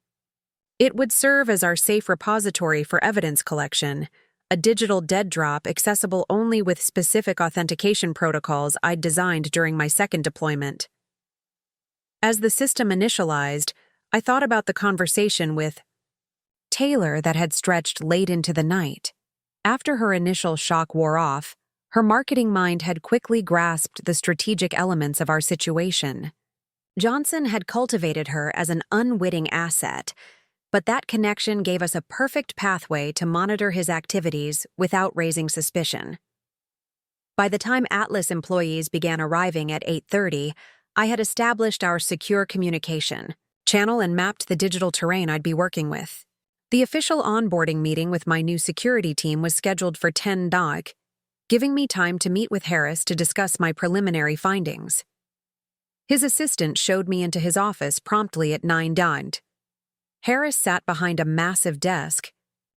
It would serve as our safe repository for evidence collection, a digital dead drop accessible only with specific authentication protocols I'd designed during my second deployment. As the system initialized, I thought about the conversation with Taylor that had stretched late into the night. After her initial shock wore off, her marketing mind had quickly grasped the strategic elements of our situation. Johnson had cultivated her as an unwitting asset, but that connection gave us a perfect pathway to monitor his activities without raising suspicion. By the time Atlas employees began arriving at 8:30, I had established our secure communication channel and mapped the digital terrain I'd be working with. The official onboarding meeting with my new security team was scheduled for 10 DOG, giving me time to meet with Harris to discuss my preliminary findings. His assistant showed me into his office promptly at 9 DOG. Harris sat behind a massive desk,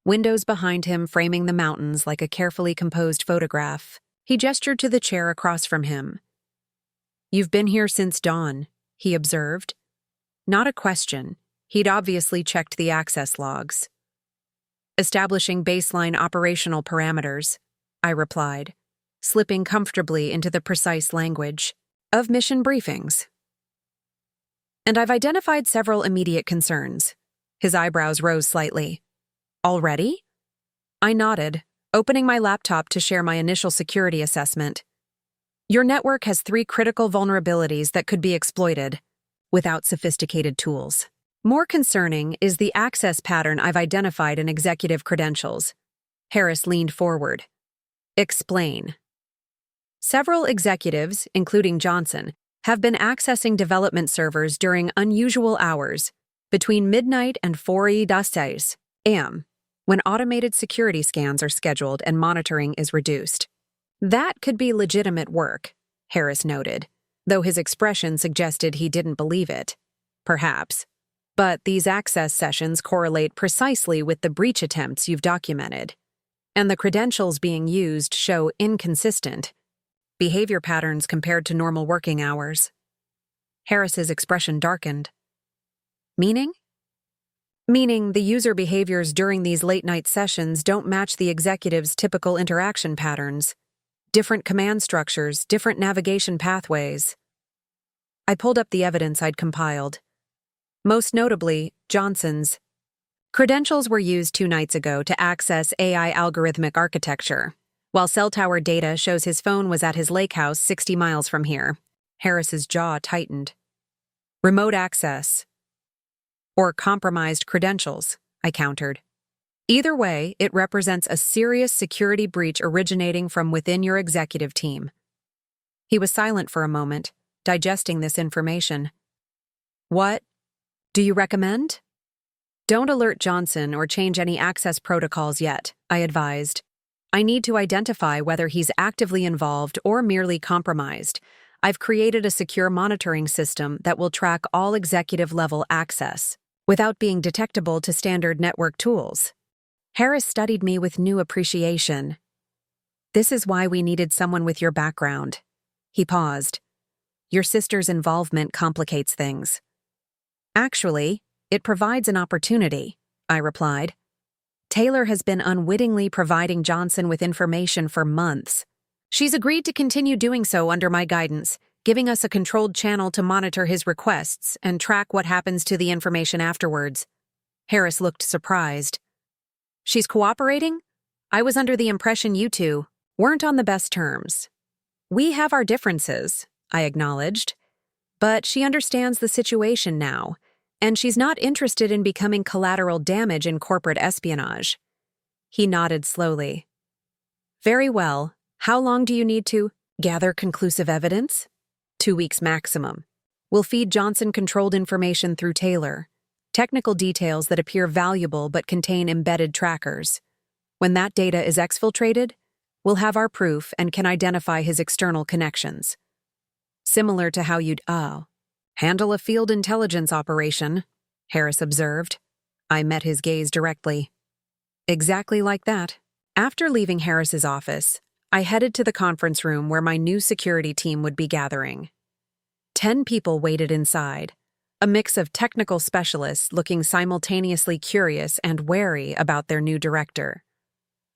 windows behind him framing the mountains like a carefully composed photograph. He gestured to the chair across from him. "You've been here since dawn," he observed. Not a question. He'd obviously checked the access logs. "Establishing baseline operational parameters," I replied, slipping comfortably into the precise language of mission briefings. "And I've identified several immediate concerns." His eyebrows rose slightly. "Already?" I nodded, opening my laptop to share my initial security assessment. "Your network has 3 critical vulnerabilities that could be exploited without sophisticated tools. More concerning is the access pattern I've identified in executive credentials." Harris leaned forward. "Explain." "Several executives, including Johnson, have been accessing development servers during unusual hours, between midnight and 4:00 a.m., when automated security scans are scheduled and monitoring is reduced. That could be legitimate work," Harris noted, though his expression suggested he didn't believe it. "Perhaps. But these access sessions correlate precisely with the breach attempts you've documented, and the credentials being used show inconsistent behavior patterns compared to normal working hours." Harris's expression darkened. "Meaning?" "Meaning the user behaviors during these late-night sessions don't match the executive's typical interaction patterns. Different command structures, different navigation pathways." I pulled up the evidence I'd compiled. Most notably, Johnson's credentials were used 2 nights ago to access AI algorithmic architecture, while cell tower data shows his phone was at his lake house 60 miles from here. Harris's jaw tightened. "Remote access. Or compromised credentials," I countered. "Either way, it represents a serious security breach originating from within your executive team." He was silent for a moment, digesting this information. "What do you recommend?" "Don't alert Johnson or change any access protocols yet," I advised. "I need to identify whether he's actively involved or merely compromised. I've created a secure monitoring system that will track all executive-level access, without being detectable to standard network tools." Harris studied me with new appreciation. "This is why we needed someone with your background." He paused. "Your sister's involvement complicates things." "Actually, it provides an opportunity," I replied. "Taylor has been unwittingly providing Johnson with information for months. She's agreed to continue doing so under my guidance, giving us a controlled channel to monitor his requests and track what happens to the information afterwards." Harris looked surprised. "She's cooperating? I was under the impression you two weren't on the best terms." "We have our differences," I acknowledged. "But she understands the situation now, and she's not interested in becoming collateral damage in corporate espionage." He nodded slowly. "Very well. How long do you need to gather conclusive evidence?" 2 weeks maximum. We'll feed Johnson controlled information through Taylor. Technical details that appear valuable but contain embedded trackers. When that data is exfiltrated, we'll have our proof and can identify his external connections. Similar to how you'd, handle a field intelligence operation," Harris observed. I met his gaze directly. "Exactly like that." After leaving Harris's office, I headed to the conference room where my new security team would be gathering. 10 people waited inside, a mix of technical specialists looking simultaneously curious and wary about their new director.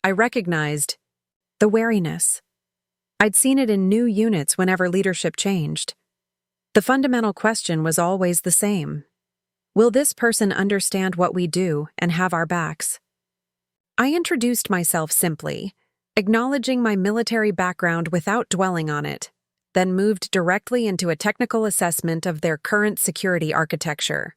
I recognized the wariness. I'd seen it in new units whenever leadership changed. The fundamental question was always the same. Will this person understand what we do and have our backs? I introduced myself simply, acknowledging my military background without dwelling on it. then moved directly into a technical assessment of their current security architecture.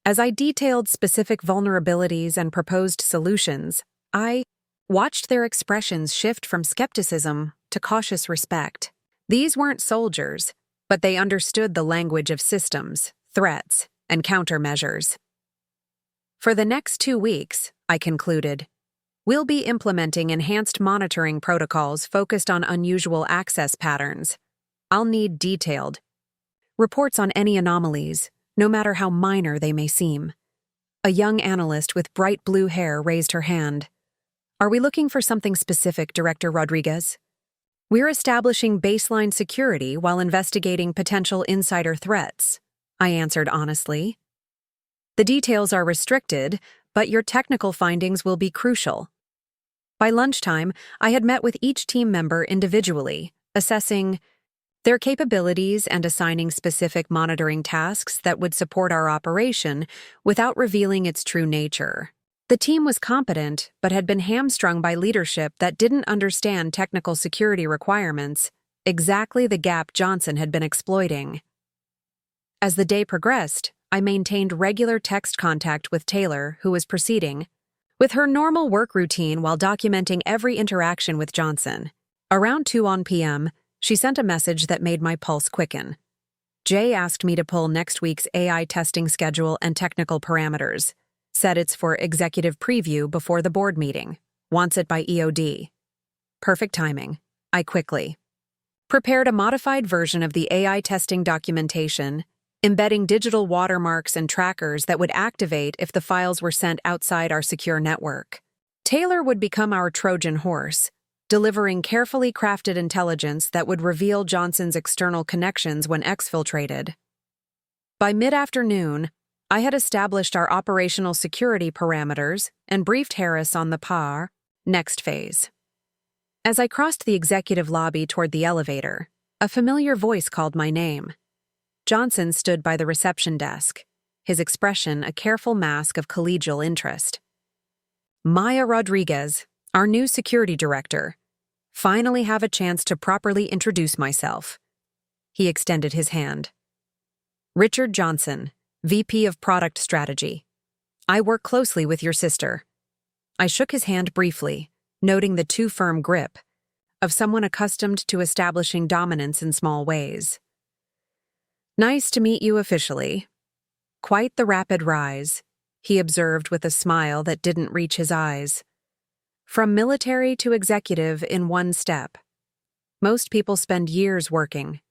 As I detailed specific vulnerabilities and proposed solutions, I watched their expressions shift from skepticism to cautious respect. These weren't soldiers, but they understood the language of systems, threats, and countermeasures. For the next 2 weeks, I concluded, we'll be implementing enhanced monitoring protocols focused on unusual access patterns. I'll need detailed reports on any anomalies, no matter how minor they may seem. A young analyst with bright blue hair raised her hand. Are we looking for something specific, Director Rodriguez? We're establishing baseline security while investigating potential insider threats, I answered honestly. The details are restricted, but your technical findings will be crucial. By lunchtime, I had met with each team member individually, assessing their capabilities and assigning specific monitoring tasks that would support our operation without revealing its true nature. The team was competent, but had been hamstrung by leadership that didn't understand technical security requirements, exactly the gap Johnson had been exploiting. As the day progressed, I maintained regular text contact with Taylor, who was proceeding with her normal work routine while documenting every interaction with Johnson. Around 2 p.m., she sent a message that made my pulse quicken. Jay asked me to pull next week's AI testing schedule and technical parameters. Said it's for executive preview before the board meeting. Wants it by EOD. Perfect timing. I quickly prepared a modified version of the AI testing documentation, embedding digital watermarks and trackers that would activate if the files were sent outside our secure network. Taylor would become our Trojan horse, delivering carefully crafted intelligence that would reveal Johnson's external connections when exfiltrated. By mid-afternoon, I had established our operational security parameters and briefed Harris on the next phase. As I crossed the executive lobby toward the elevator, a familiar voice called my name. Johnson stood by the reception desk, his expression a careful mask of collegial interest. Maya Rodriguez, our new security director. Finally have a chance to properly introduce myself. He extended his hand. Richard Johnson, VP of Product Strategy. I work closely with your sister. I shook his hand briefly, noting the too firm grip of someone accustomed to establishing dominance in small ways. Nice to meet you officially. Quite the rapid rise, he observed with a smile that didn't reach his eyes. From military to executive in one step. Most people spend years working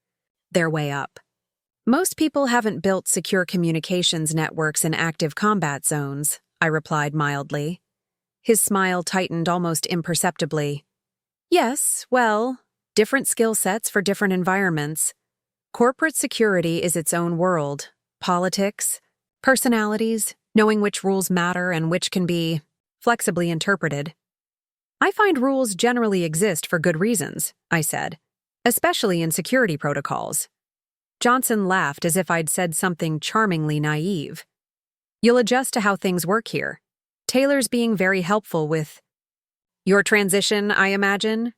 their way up. Most people haven't built secure communications networks in active combat zones, I replied mildly. His smile tightened almost imperceptibly. Yes, well, different skill sets for different environments. Corporate security is its own world. Politics, personalities, knowing which rules matter and which can be flexibly interpreted. I find rules generally exist for good reasons, I said, especially in security protocols. Johnson laughed as if I'd said something charmingly naive. You'll adjust to how things work here. Taylor's being very helpful with your transition, I imagine.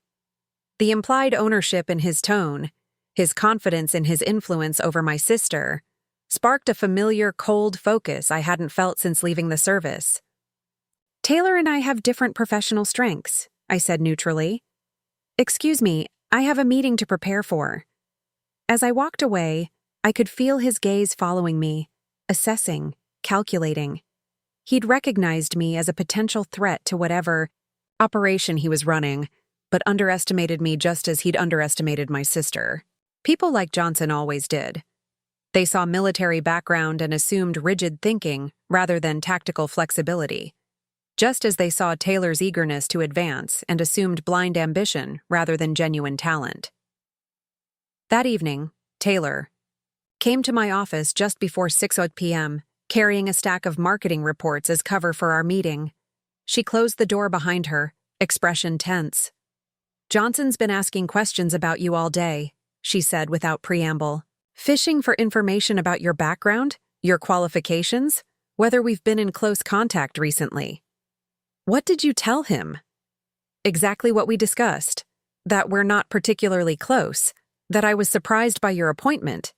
The implied ownership in his tone, his confidence in his influence over my sister, sparked a familiar cold focus I hadn't felt since leaving the service. Taylor and I have different professional strengths, I said neutrally. Excuse me, I have a meeting to prepare for. As I walked away, I could feel his gaze following me, assessing, calculating. He'd recognized me as a potential threat to whatever operation he was running, but underestimated me just as he'd underestimated my sister. People like Johnson always did. They saw military background and assumed rigid thinking rather than tactical flexibility, just as they saw Taylor's eagerness to advance and assumed blind ambition rather than genuine talent. That evening, Taylor came to my office just before 6 p.m., carrying a stack of marketing reports as cover for our meeting. She closed the door behind her, expression tense. Johnson's been asking questions about you all day, she said without preamble. Fishing for information about your background, your qualifications, whether we've been in close contact recently. What did you tell him? Exactly what we discussed. That we're not particularly close, That I was surprised by your appointment.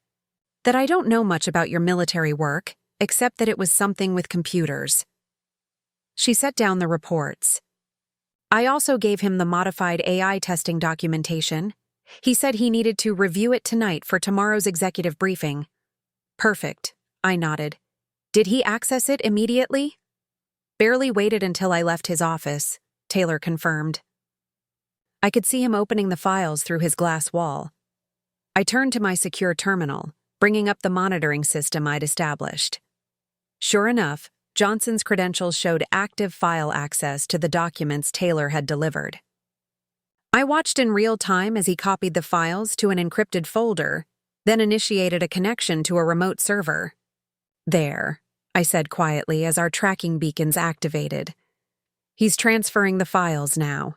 That I don't know much about your military work, except that it was something with computers. She set down the reports. I also gave him the modified AI testing documentation. He said he needed to review it tonight for tomorrow's executive briefing. Perfect, I nodded. Did he access it immediately? Barely waited until I left his office, Taylor confirmed. I could see him opening the files through his glass wall. I turned to my secure terminal, bringing up the monitoring system I'd established. Sure enough, Johnson's credentials showed active file access to the documents Taylor had delivered. I watched in real time as he copied the files to an encrypted folder, then initiated a connection to a remote server. There, I said quietly as our tracking beacons activated. He's transferring the files now.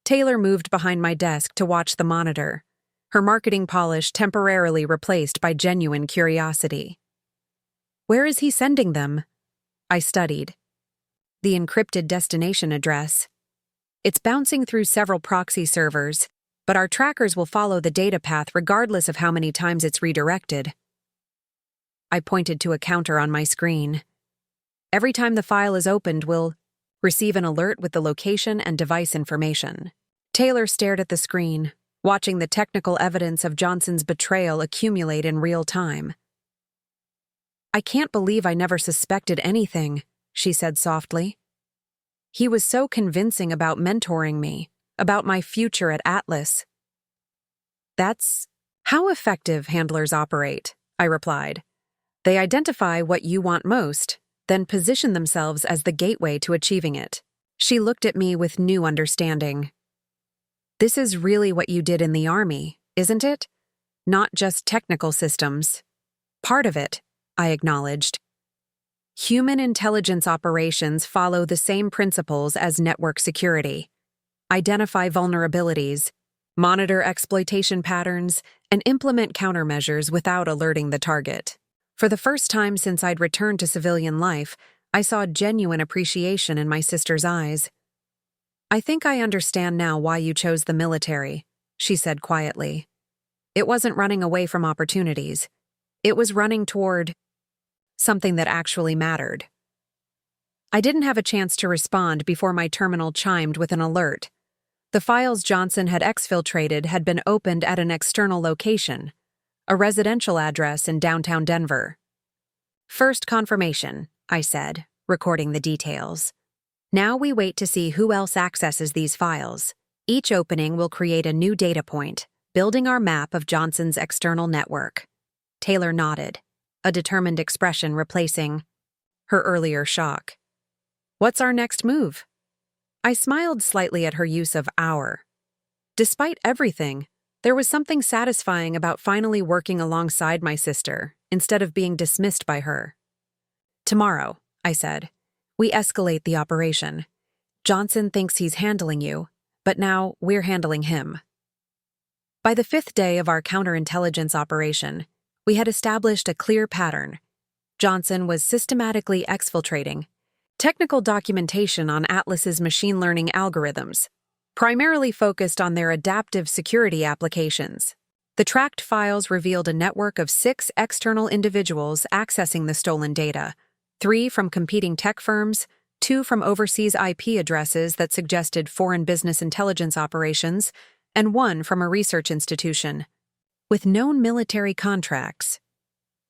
Taylor moved behind my desk to watch the monitor, her marketing polish temporarily replaced by genuine curiosity. Where is he sending them? I studied. The encrypted destination address. It's bouncing through several proxy servers, but our trackers will follow the data path regardless of how many times it's redirected. I pointed to a counter on my screen. Every time the file is opened, we'll receive an alert with the location and device information. Taylor stared at the screen, watching the technical evidence of Johnson's betrayal accumulate in real time. I can't believe I never suspected anything, she said softly. He was so convincing about mentoring me, about my future at Atlas. That's how effective handlers operate, I replied. They identify what you want most, then position themselves as the gateway to achieving it. She looked at me with new understanding. This is really what you did in the Army, isn't it? Not just technical systems. Part of it, I acknowledged. Human intelligence operations follow the same principles as network security. Identify vulnerabilities, monitor exploitation patterns, and implement countermeasures without alerting the target. For the first time since I'd returned to civilian life, I saw genuine appreciation in my sister's eyes. I think I understand now why you chose the military, she said quietly. It wasn't running away from opportunities. It was running toward something that actually mattered. I didn't have a chance to respond before my terminal chimed with an alert. The files Johnson had exfiltrated had been opened at an external location, a residential address in downtown Denver. First confirmation, I said, recording the details. Now we wait to see who else accesses these files. Each opening will create a new data point, building our map of Johnson's external network. Taylor nodded, a determined expression replacing her earlier shock. What's our next move? I smiled slightly at her use of our. Despite everything, there was something satisfying about finally working alongside my sister instead of being dismissed by her. Tomorrow, I said, we escalate the operation. Johnson thinks he's handling you, but now we're handling him. By the 5th day of our counterintelligence operation, we had established a clear pattern. Johnson was systematically exfiltrating technical documentation on Atlas's machine learning algorithms, primarily focused on their adaptive security applications. The tracked files revealed a network of 6 external individuals accessing the stolen data, 3 from competing tech firms, 2 from overseas IP addresses that suggested foreign business intelligence operations, and 1 from a research institution. With known military contracts.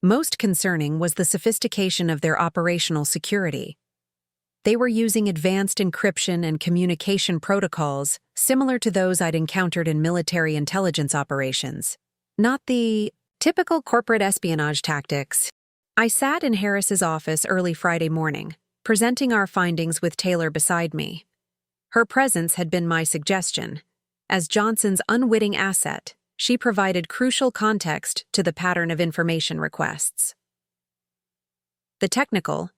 Most concerning was the sophistication of their operational security. They were using advanced encryption and communication protocols similar to those I'd encountered in military intelligence operations, not the typical corporate espionage tactics. I sat in Harris's office early Friday morning, presenting our findings with Taylor beside me. Her presence had been my suggestion. As Johnson's unwitting asset, she provided crucial context to the pattern of information requests. The technical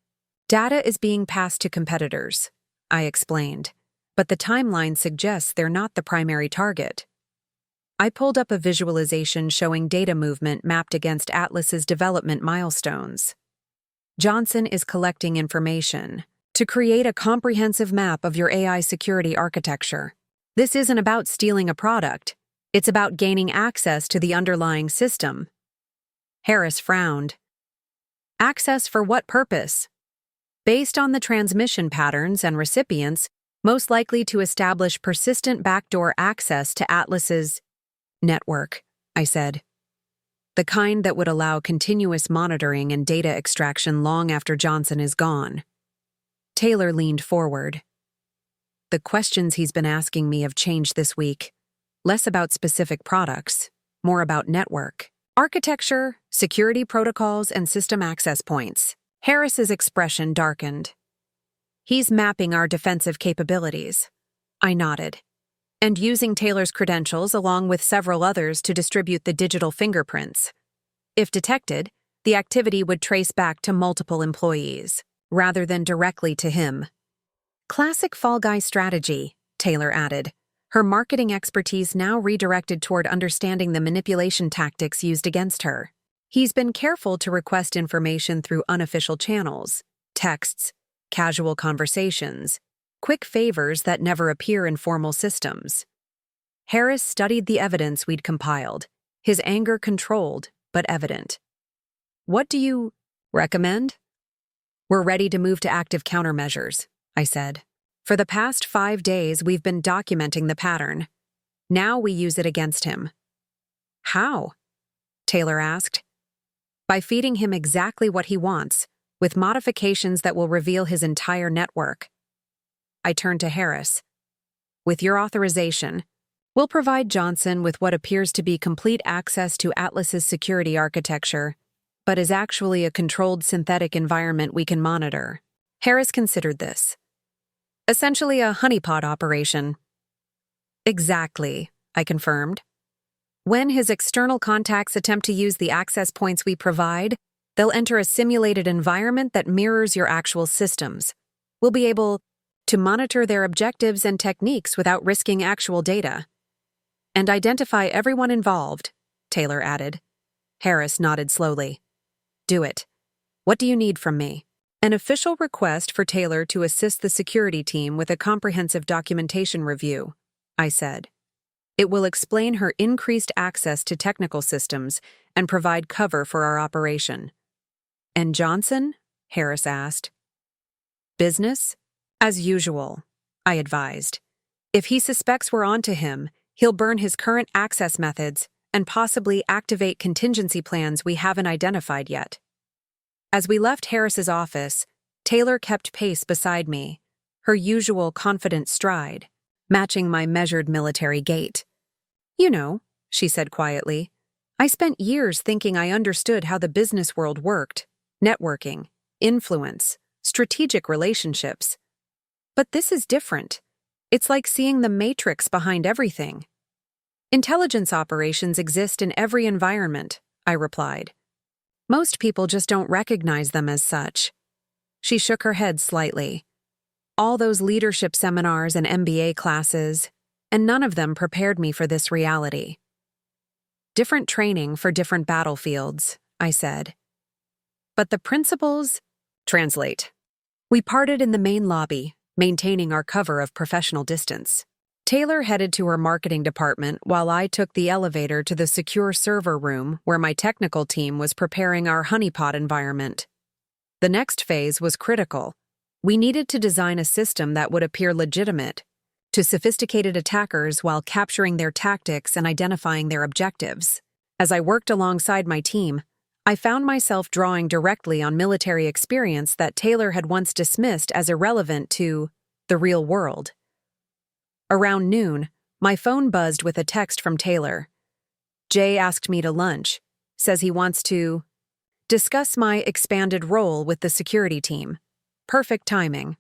data is being passed to competitors, I explained, but the timeline suggests they're not the primary target. I pulled up a visualization showing data movement mapped against Atlas's development milestones. Johnson is collecting information to create a comprehensive map of your AI security architecture. This isn't about stealing a product. It's about gaining access to the underlying system. Harris frowned. Access for what purpose? Based on the transmission patterns and recipients, most likely to establish persistent backdoor access to Atlas's network, I said. The kind that would allow continuous monitoring and data extraction long after Johnson is gone. Taylor leaned forward. The questions he's been asking me have changed this week. Less about specific products, more about network, architecture, security protocols, and system access points. Harris's expression darkened. He's mapping our defensive capabilities. I nodded. And using Taylor's credentials along with several others to distribute the digital fingerprints. If detected, the activity would trace back to multiple employees, rather than directly to him. Classic fall guy strategy, Taylor added, her marketing expertise now redirected toward understanding the manipulation tactics used against her. He's been careful to request information through unofficial channels, texts, casual conversations, quick favors that never appear in formal systems. Harris studied the evidence we'd compiled, his anger controlled but evident. What do you recommend? We're ready to move to active countermeasures, I said. For the past 5 days, we've been documenting the pattern. Now we use it against him. How? Taylor asked. By feeding him exactly what he wants, with modifications that will reveal his entire network. I turned to Harris. With your authorization, we'll provide Johnson with what appears to be complete access to Atlas's security architecture, but is actually a controlled synthetic environment we can monitor. Harris considered this. Essentially a honeypot operation. Exactly, I confirmed. When his external contacts attempt to use the access points we provide, they'll enter a simulated environment that mirrors your actual systems. We'll be able to monitor their objectives and techniques without risking actual data. And identify everyone involved, Taylor added. Harris nodded slowly. Do it. What do you need from me? An official request for Taylor to assist the security team with a comprehensive documentation review, I said. It will explain her increased access to technical systems and provide cover for our operation. And Johnson? Harris asked. Business? As usual, I advised. If he suspects we're onto him, he'll burn his current access methods and possibly activate contingency plans we haven't identified yet. As we left Harris's office, Taylor kept pace beside me, her usual confident stride, matching my measured military gait. You know, she said quietly, I spent years thinking I understood how the business world worked, networking, influence, strategic relationships. But this is different. It's like seeing the matrix behind everything. Intelligence operations exist in every environment, I replied. Most people just don't recognize them as such. She shook her head slightly. All those leadership seminars and MBA classes, and none of them prepared me for this reality. Different training for different battlefields, I said. But the principles translate. We parted in the main lobby, maintaining our cover of professional distance. Taylor headed to her marketing department while I took the elevator to the secure server room where my technical team was preparing our honeypot environment. The next phase was critical. We needed to design a system that would appear legitimate to sophisticated attackers while capturing their tactics and identifying their objectives. As I worked alongside my team, I found myself drawing directly on military experience that Taylor had once dismissed as irrelevant to the real world. Around noon, my phone buzzed with a text from Taylor. Jay asked me to lunch, says he wants to discuss my expanded role with the security team. Perfect timing.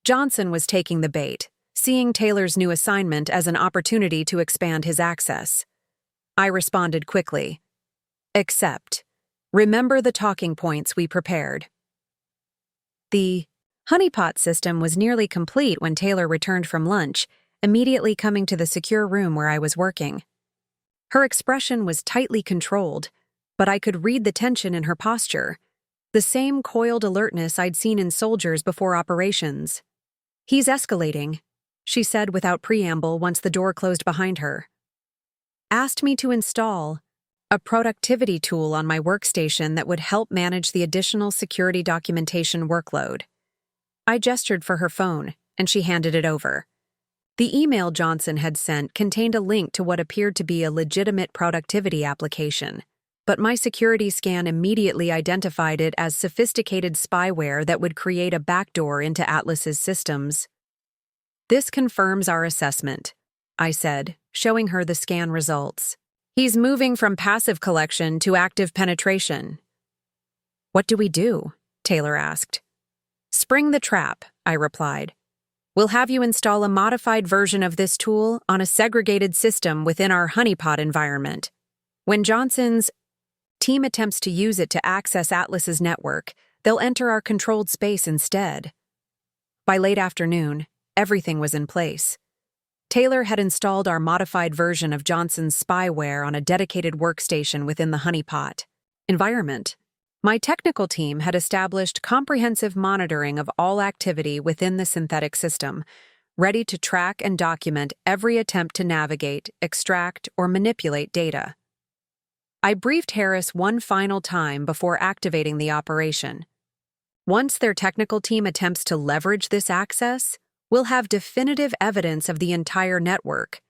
Johnson was taking the bait, seeing Taylor's new assignment as an opportunity to expand his access. I responded quickly. Except, remember the talking points we prepared. The honeypot system was nearly complete when Taylor returned from lunch, immediately coming to the secure room where I was working. Her expression was tightly controlled, but I could read the tension in her posture, the same coiled alertness I'd seen in soldiers before operations. He's escalating, she said without preamble once the door closed behind her. asked me to install a productivity tool on my workstation that would help manage the additional security documentation workload. I gestured for her phone, and she handed it over. The email Johnson had sent contained a link to what appeared to be a legitimate productivity application, but my security scan immediately identified it as sophisticated spyware that would create a backdoor into Atlas's systems. "This confirms our assessment," I said, showing her the scan results. "He's moving from passive collection to active penetration." "What do we do?" Taylor asked. "Spring the trap," I replied. "We'll have you install a modified version of this tool on a segregated system within our honeypot environment. When Johnson's team attempts to use it to access Atlas's network, they'll enter our controlled space instead." By late afternoon, everything was in place. Taylor had installed our modified version of Johnson's spyware on a dedicated workstation within the honeypot environment. My technical team had established comprehensive monitoring of all activity within the synthetic system, ready to track and document every attempt to navigate, extract, or manipulate data. I briefed Harris one final time before activating the operation. Once their technical team attempts to leverage this access, we'll have definitive evidence of the entire network: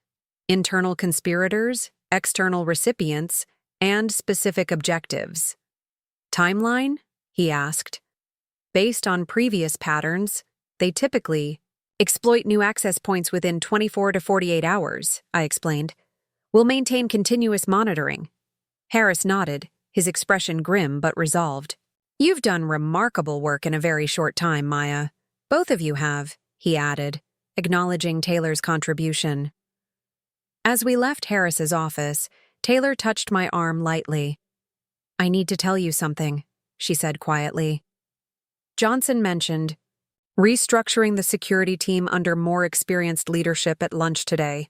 internal conspirators, external recipients, and specific objectives. "Timeline?" he asked. "Based on previous patterns, they typically exploit new access points within 24 to 48 hours, I explained. "We'll maintain continuous monitoring." Harris nodded, his expression grim but resolved. "You've done remarkable work in a very short time, Maya. Both of you have," he added, acknowledging Taylor's contribution. As we left Harris's office, Taylor touched my arm lightly. "I need to tell you something," she said quietly. "Johnson mentioned restructuring the security team under more experienced leadership at lunch today.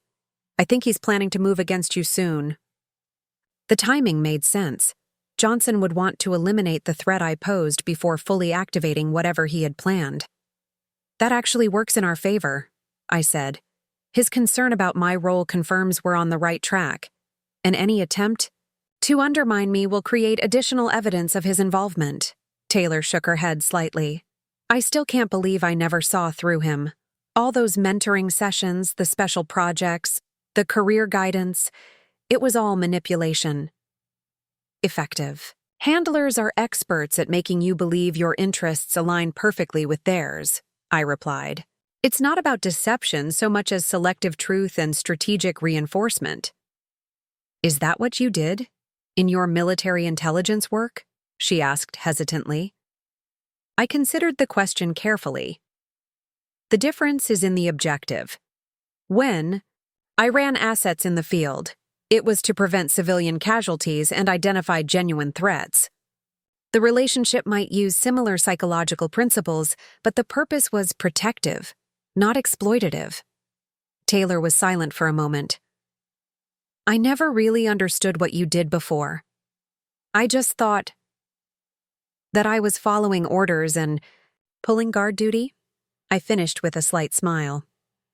I think he's planning to move against you soon." The timing made sense. Johnson would want to eliminate the threat I posed before fully activating whatever he had planned. "That actually works in our favor," I said. "His concern about my role confirms we're on the right track, and any attempt to undermine me will create additional evidence of his involvement." Taylor shook her head slightly. "I still can't believe I never saw through him. All those mentoring sessions, the special projects, the career guidance, it was all manipulation." "Effective. Handlers are experts at making you believe your interests align perfectly with theirs," I replied. "It's not about deception so much as selective truth and strategic reinforcement." "Is that what you did in your military intelligence work?" she asked hesitantly. I considered the question carefully. The difference is in the objective. When I ran assets in the field, it was to prevent civilian casualties and identify genuine threats. The relationship might use similar psychological principles, but the purpose was protective, not exploitative. Taylor was silent for a moment. "I never really understood what you did before. I just thought that I was following orders and pulling guard duty." I finished with a slight smile.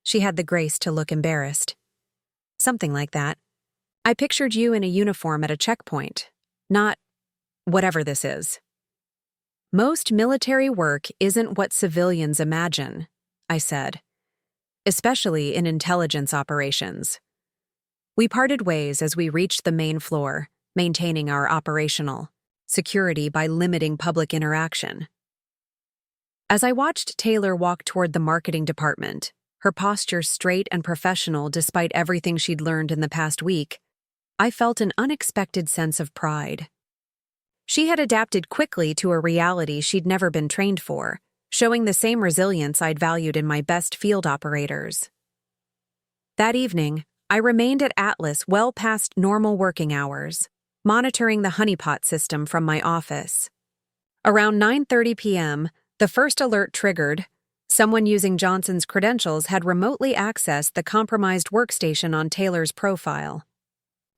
She had the grace to look embarrassed. "Something like that. I pictured you in a uniform at a checkpoint, not whatever this is." "Most military work isn't what civilians imagine," I said, "especially in intelligence operations." We parted ways as we reached the main floor, maintaining our operational security by limiting public interaction. As I watched Taylor walk toward the marketing department, her posture straight and professional despite everything she'd learned in the past week, I felt an unexpected sense of pride. She had adapted quickly to a reality she'd never been trained for, showing the same resilience I'd valued in my best field operators. That evening, I remained at Atlas well past normal working hours, monitoring the honeypot system from my office. Around 9:30 p.m., the first alert triggered. Someone using Johnson's credentials had remotely accessed the compromised workstation on Taylor's profile.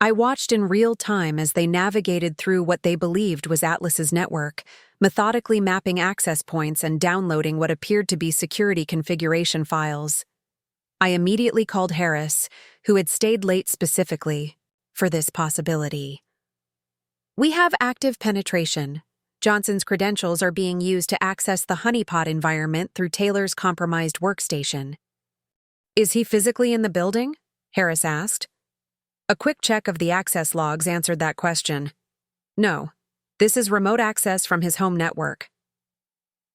I watched in real time as they navigated through what they believed was Atlas's network, methodically mapping access points and downloading what appeared to be security configuration files. I immediately called Harris, who had stayed late specifically. for this possibility. We have active penetration. Johnson's credentials are being used to access the honeypot environment through Taylor's compromised workstation. Is he physically in the building? Harris asked. A quick check of the access logs answered that question. No, this is remote access from his home network.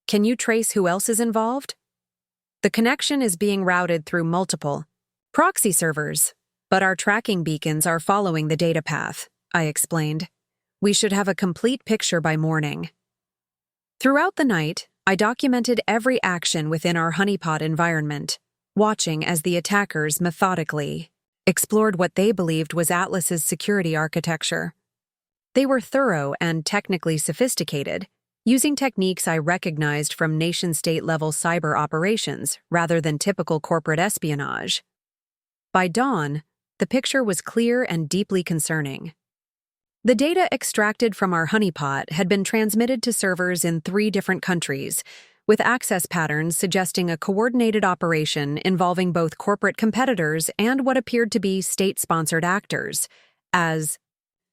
Can you trace who else is involved? The connection is being routed through multiple proxy servers, but our tracking beacons are following the data path, I explained. We should have a complete picture by morning. Throughout the night, I documented every action within our honeypot environment, watching as the attackers methodically explored what they believed was Atlas's security architecture. They were thorough and technically sophisticated, using techniques I recognized from nation-state-level cyber operations rather than typical corporate espionage. By dawn, the picture was clear and deeply concerning. The data extracted from our honeypot had been transmitted to servers in 3 different countries, with access patterns suggesting a coordinated operation involving both corporate competitors and what appeared to be state-sponsored actors. As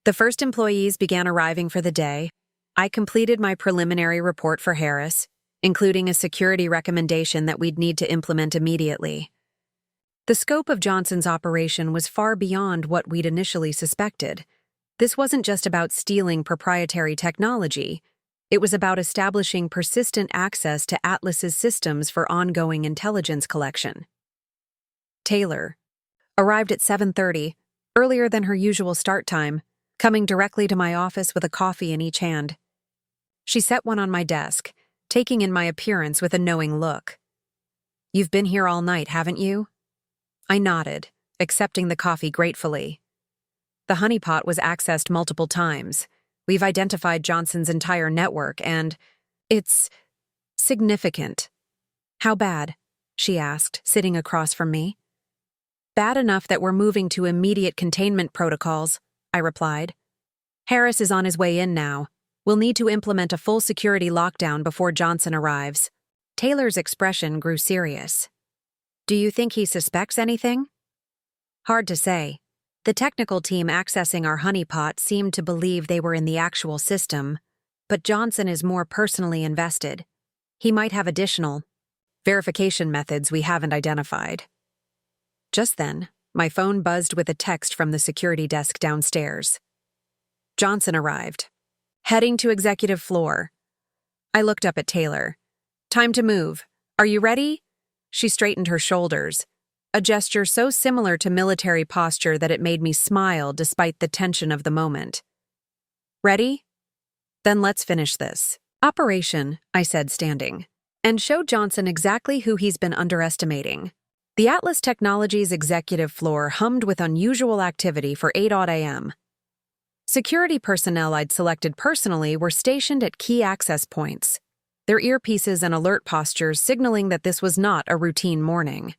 the first employees began arriving for the day, I completed my preliminary report for Harris, including a security recommendation that we'd need to implement immediately. The scope of Johnson's operation was far beyond what we'd initially suspected. This wasn't just about stealing proprietary technology. It was about establishing persistent access to Atlas's systems for ongoing intelligence collection. Taylor arrived at 7:30, earlier than her usual start time, coming directly to my office with a coffee in each hand. She set one on my desk, taking in my appearance with a knowing look. "You've been here all night, haven't you?" I nodded, accepting the coffee gratefully. The honeypot was accessed multiple times. We've identified Johnson's entire network, and it's significant. How bad? She asked, sitting across from me. Bad enough that we're moving to immediate containment protocols, I replied. Harris is on his way in now. We'll need to implement a full security lockdown before Johnson arrives. Taylor's expression grew serious. Do you think he suspects anything? Hard to say. The technical team accessing our honeypot seemed to believe they were in the actual system, but Johnson is more personally invested. He might have additional verification methods we haven't identified. Just then, my phone buzzed with a text from the security desk downstairs. Johnson arrived. Heading to executive floor. I looked up at Taylor. Time to move. Are you ready? She straightened her shoulders, a gesture so similar to military posture that it made me smile despite the tension of the moment. Ready? Then let's finish this. Operation, I said, standing, and showed Johnson exactly who he's been underestimating. The Atlas Technologies executive floor hummed with unusual activity for 8 a.m. Security personnel I'd selected personally were stationed at key access points, their earpieces and alert postures signaling that this was not a routine morning.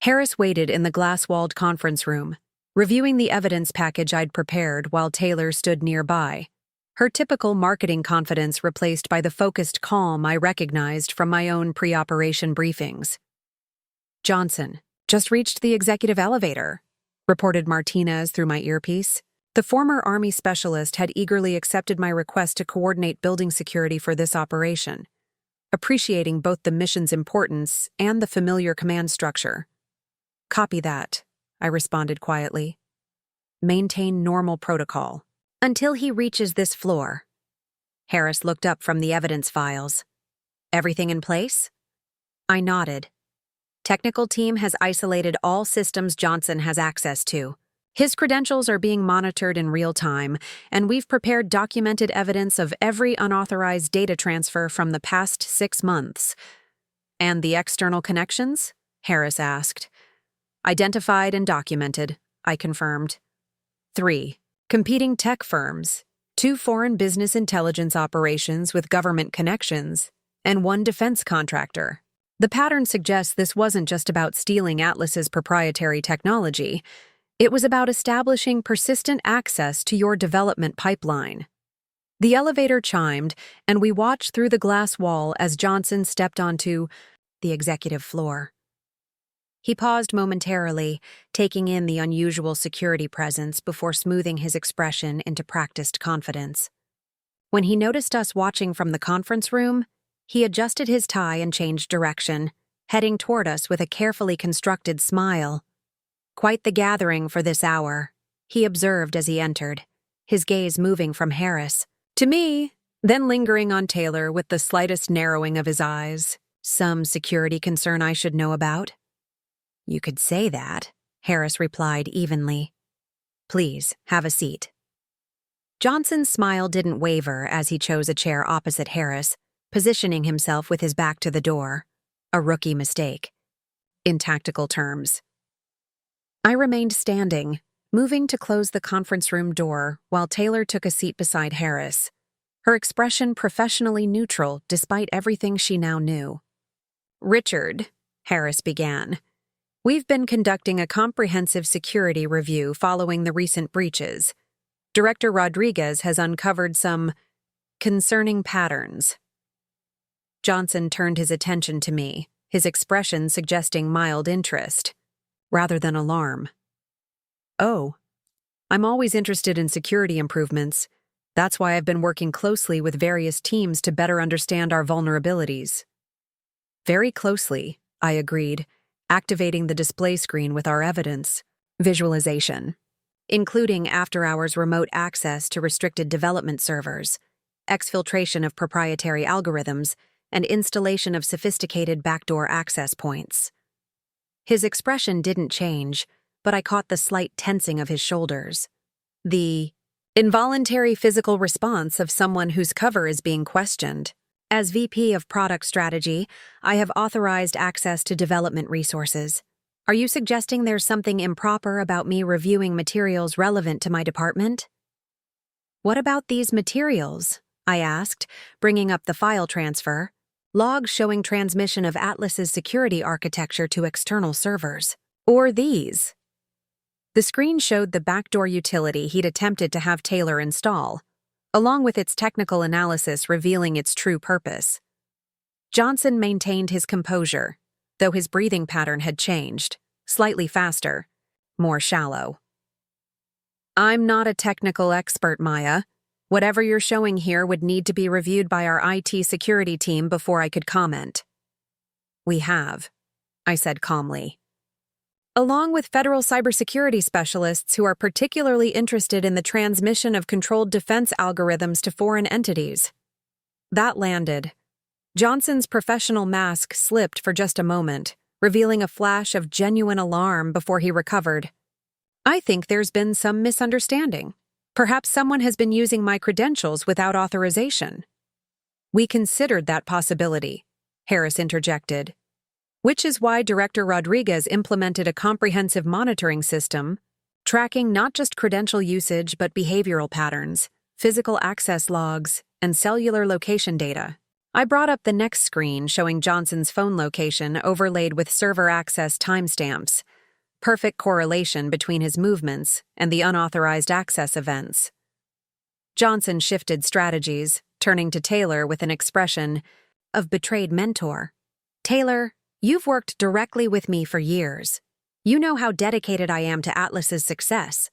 Harris waited in the glass-walled conference room, reviewing the evidence package I'd prepared while Taylor stood nearby, her typical marketing confidence replaced by the focused calm I recognized from my own pre-operation briefings. Johnson just reached the executive elevator, reported Martinez through my earpiece. The former Army specialist had eagerly accepted my request to coordinate building security for this operation, appreciating both the mission's importance and the familiar command structure. Copy that, I responded quietly. Maintain normal protocol. Until he reaches this floor. Harris looked up from the evidence files. Everything in place? I nodded. Technical team has isolated all systems Johnson has access to. His credentials are being monitored in real time, and we've prepared documented evidence of every unauthorized data transfer from the past 6 months. And the external connections? Harris asked. Identified and documented, I confirmed. 3. Competing tech firms, 2 foreign business intelligence operations with government connections, and 1 defense contractor. The pattern suggests this wasn't just about stealing Atlas's proprietary technology. It was about establishing persistent access to your development pipeline. The elevator chimed, and we watched through the glass wall as Johnson stepped onto the executive floor. He paused momentarily, taking in the unusual security presence before smoothing his expression into practiced confidence. When he noticed us watching from the conference room, he adjusted his tie and changed direction, heading toward us with a carefully constructed smile. "Quite the gathering for this hour," he observed as he entered, his gaze moving from Harris to me, then lingering on Taylor with the slightest narrowing of his eyes. "Some security concern I should know about?" "You could say that," Harris replied evenly. "Please, have a seat." Johnson's smile didn't waver as he chose a chair opposite Harris, positioning himself with his back to the door. A rookie mistake. In tactical terms. I remained standing, moving to close the conference room door while Taylor took a seat beside Harris, her expression professionally neutral despite everything she now knew. "Richard," Harris began, "we've been conducting a comprehensive security review following the recent breaches. Director Rodriguez has uncovered some concerning patterns." Johnson turned his attention to me, his expression suggesting mild interest, rather than alarm. "Oh, I'm always interested in security improvements. That's why I've been working closely with various teams to better understand our vulnerabilities." "Very closely," I agreed, activating the display screen with our evidence visualization, including after-hours remote access to restricted development servers, exfiltration of proprietary algorithms, and installation of sophisticated backdoor access points. His expression didn't change, but I caught the slight tensing of his shoulders. The involuntary physical response of someone whose cover is being questioned. As VP of Product Strategy, I have authorized access to development resources. Are you suggesting there's something improper about me reviewing materials relevant to my department? "What about these materials?" I asked, bringing up the file transfer. "Logs showing transmission of Atlas's security architecture to external servers. Or these." The screen showed the backdoor utility he'd attempted to have Taylor install, along with its technical analysis revealing its true purpose. Johnson maintained his composure, though his breathing pattern had changed, slightly faster, more shallow. "I'm not a technical expert, Maya. Whatever you're showing here would need to be reviewed by our IT security team before I could comment." "We have," I said calmly. "Along with federal cybersecurity specialists who are particularly interested in the transmission of controlled defense algorithms to foreign entities." That landed. Johnson's professional mask slipped for just a moment, revealing a flash of genuine alarm before he recovered. "I think there's been some misunderstanding. Perhaps someone has been using my credentials without authorization." "We considered that possibility," Harris interjected, "which is why Director Rodriguez implemented a comprehensive monitoring system, tracking not just credential usage but behavioral patterns, physical access logs, and cellular location data." I brought up the next screen showing Johnson's phone location overlaid with server access timestamps, perfect correlation between his movements and the unauthorized access events. Johnson shifted strategies, turning to Taylor with an expression of betrayed mentor. "Taylor, you've worked directly with me for years. You know how dedicated I am to Atlas's success.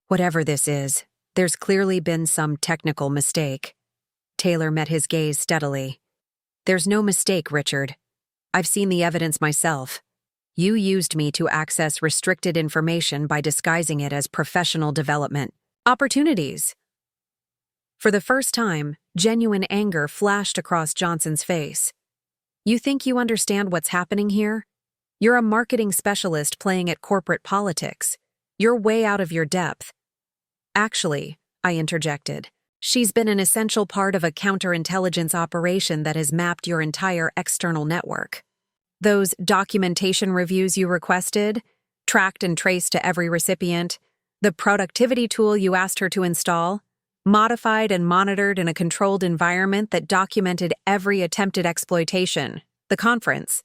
Whatever this is, there's clearly been some technical mistake." Taylor met his gaze steadily. "There's no mistake, Richard. I've seen the evidence myself. You used me to access restricted information by disguising it as professional development opportunities." For the first time, genuine anger flashed across Johnson's face. "You think you understand what's happening here? You're a marketing specialist playing at corporate politics. You're way out of your depth." "Actually," I interjected, "she's been an essential part of a counterintelligence operation that has mapped your entire external network. Those documentation reviews you requested, tracked and traced to every recipient, the productivity tool you asked her to install, modified and monitored in a controlled environment that documented every attempted exploitation, the conference."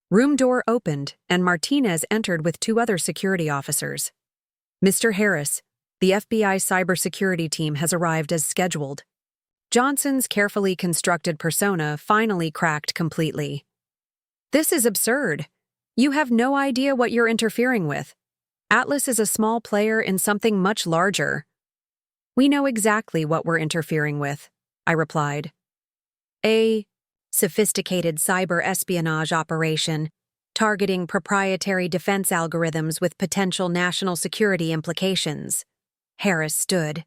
Room door opened, and Martinez entered with 2 other security officers. "Mr. Harris, the FBI cybersecurity team has arrived as scheduled." Johnson's carefully constructed persona finally cracked completely. "This is absurd. You have no idea what you're interfering with. Atlas is a small player in something much larger. We know exactly what we're interfering with, I replied. A sophisticated cyber espionage operation targeting proprietary defense algorithms with potential national security implications. Harris stood.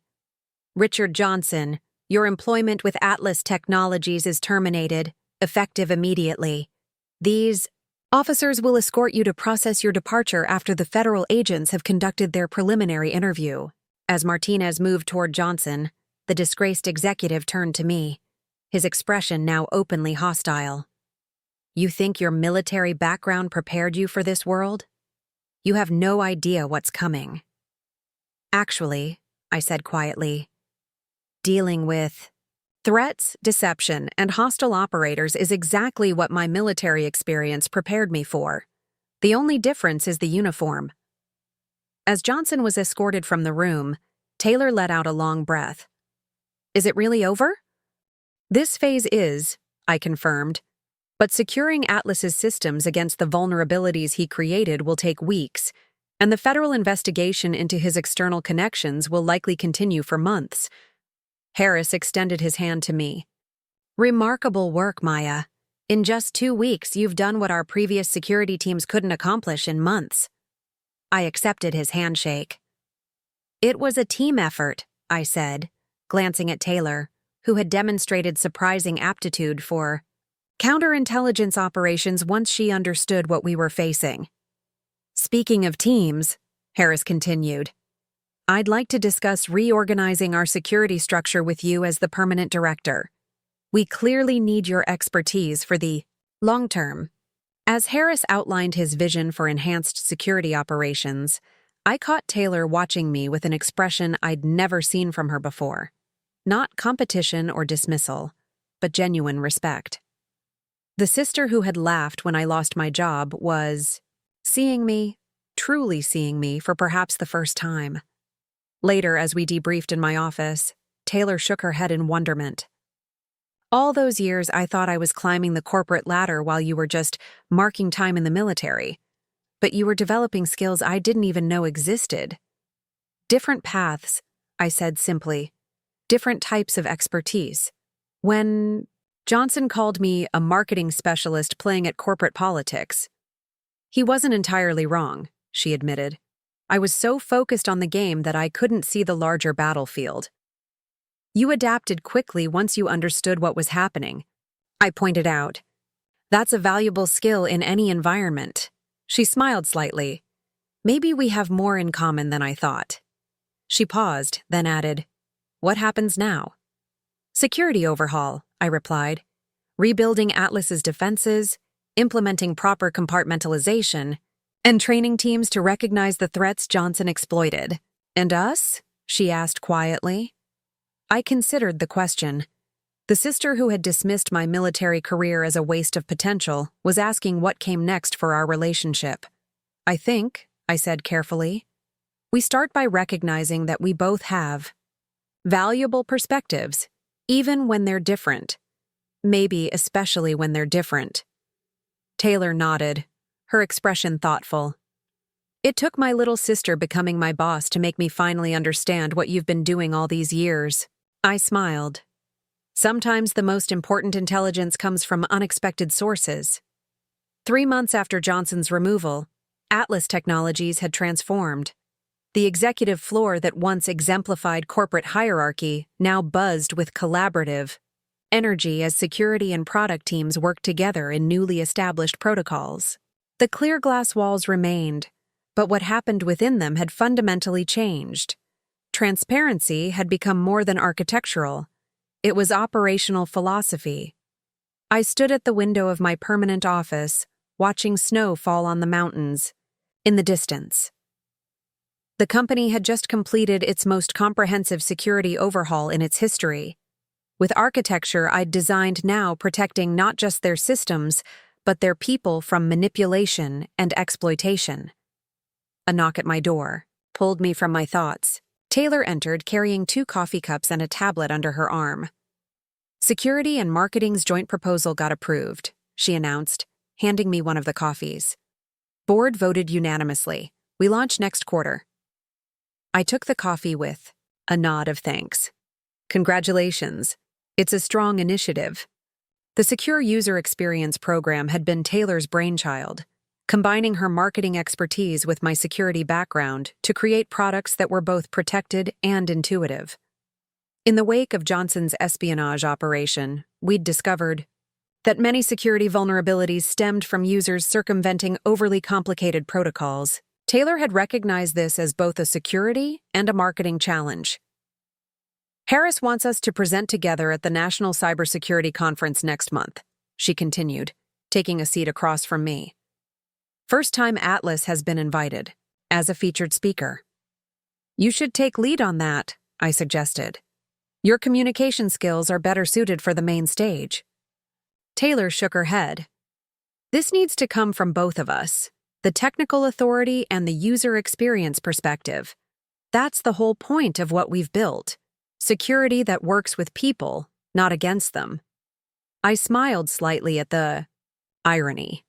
Richard Johnson, your employment with Atlas Technologies is terminated, effective immediately. These officers will escort you to process your departure after the federal agents have conducted their preliminary interview. As Martinez moved toward Johnson, the disgraced executive turned to me, his expression now openly hostile. You think your military background prepared you for this world? You have no idea what's coming. Actually, I said quietly, dealing with threats, deception, and hostile operators is exactly what my military experience prepared me for. The only difference is the uniform. As Johnson was escorted from the room, Taylor let out a long breath. Is it really over? This phase is, I confirmed, but securing Atlas's systems against the vulnerabilities he created will take weeks, and the federal investigation into his external connections will likely continue for months. Harris extended his hand to me. Remarkable work, Maya. In just 2 weeks, you've done what our previous security teams couldn't accomplish in months. I accepted his handshake. It was a team effort, I said, glancing at Taylor, who had demonstrated surprising aptitude for counterintelligence operations once she understood what we were facing. Speaking of teams, Harris continued, I'd like to discuss reorganizing our security structure with you as the permanent director. We clearly need your expertise for the long term. As Harris outlined his vision for enhanced security operations, I caught Taylor watching me with an expression I'd never seen from her before. Not competition or dismissal, but genuine respect. The sister who had laughed when I lost my job was seeing me, truly seeing me for perhaps the first time. Later, as we debriefed in my office, Taylor shook her head in wonderment. All those years I thought I was climbing the corporate ladder while you were just marking time in the military. But you were developing skills I didn't even know existed. Different paths, I said simply. Different types of expertise. When Johnson called me a marketing specialist playing at corporate politics, he wasn't entirely wrong, she admitted. I was so focused on the game that I couldn't see the larger battlefield. You adapted quickly once you understood what was happening, I pointed out. That's a valuable skill in any environment. She smiled slightly. Maybe we have more in common than I thought. She paused, then added, What happens now? Security overhaul, I replied. Rebuilding Atlas's defenses, implementing proper compartmentalization, and training teams to recognize the threats Johnson exploited. And us? She asked quietly. I considered the question. The sister who had dismissed my military career as a waste of potential was asking what came next for our relationship. I think, I said carefully, we start by recognizing that we both have valuable perspectives, even when they're different. Maybe especially when they're different. Taylor nodded, her expression thoughtful. It took my little sister becoming my boss to make me finally understand what you've been doing all these years. I smiled. Sometimes the most important intelligence comes from unexpected sources. 3 months after Johnson's removal, Atlas Technologies had transformed. The executive floor that once exemplified corporate hierarchy now buzzed with collaborative energy as security and product teams worked together in newly established protocols. The clear glass walls remained, but what happened within them had fundamentally changed. Transparency had become more than architectural. It was operational philosophy. I stood at the window of my permanent office, watching snow fall on the mountains. In the distance, the company had just completed its most comprehensive security overhaul in its history. With architecture I'd designed now protecting not just their systems, but their people from manipulation and exploitation. A knock at my door pulled me from my thoughts. Taylor entered carrying 2 coffee cups and a tablet under her arm. Security and Marketing's joint proposal got approved, she announced, handing me one of the coffees. Board voted unanimously. We launch next quarter. I took the coffee with a nod of thanks. Congratulations. It's a strong initiative. The Secure User Experience program had been Taylor's brainchild, combining her marketing expertise with my security background to create products that were both protected and intuitive. In the wake of Johnson's espionage operation, we'd discovered that many security vulnerabilities stemmed from users circumventing overly complicated protocols. Taylor had recognized this as both a security and a marketing challenge. Harris wants us to present together at the National Cybersecurity Conference next month, she continued, taking a seat across from me. First time Atlas has been invited, as a featured speaker. You should take lead on that, I suggested. Your communication skills are better suited for the main stage. Taylor shook her head. This needs to come from both of us, the technical authority and the user experience perspective. That's the whole point of what we've built. Security that works with people, not against them. I smiled slightly at the irony.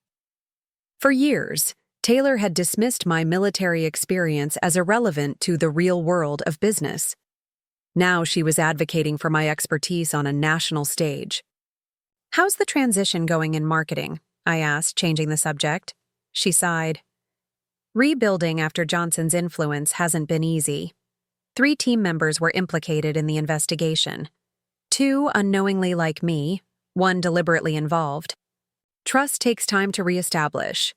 For years, Taylor had dismissed my military experience as irrelevant to the real world of business. Now she was advocating for my expertise on a national stage. How's the transition going in marketing? I asked, changing the subject. She sighed. Rebuilding after Johnson's influence hasn't been easy. 3 team members were implicated in the investigation. 2 unknowingly like me, 1 deliberately involved. Trust takes time to reestablish.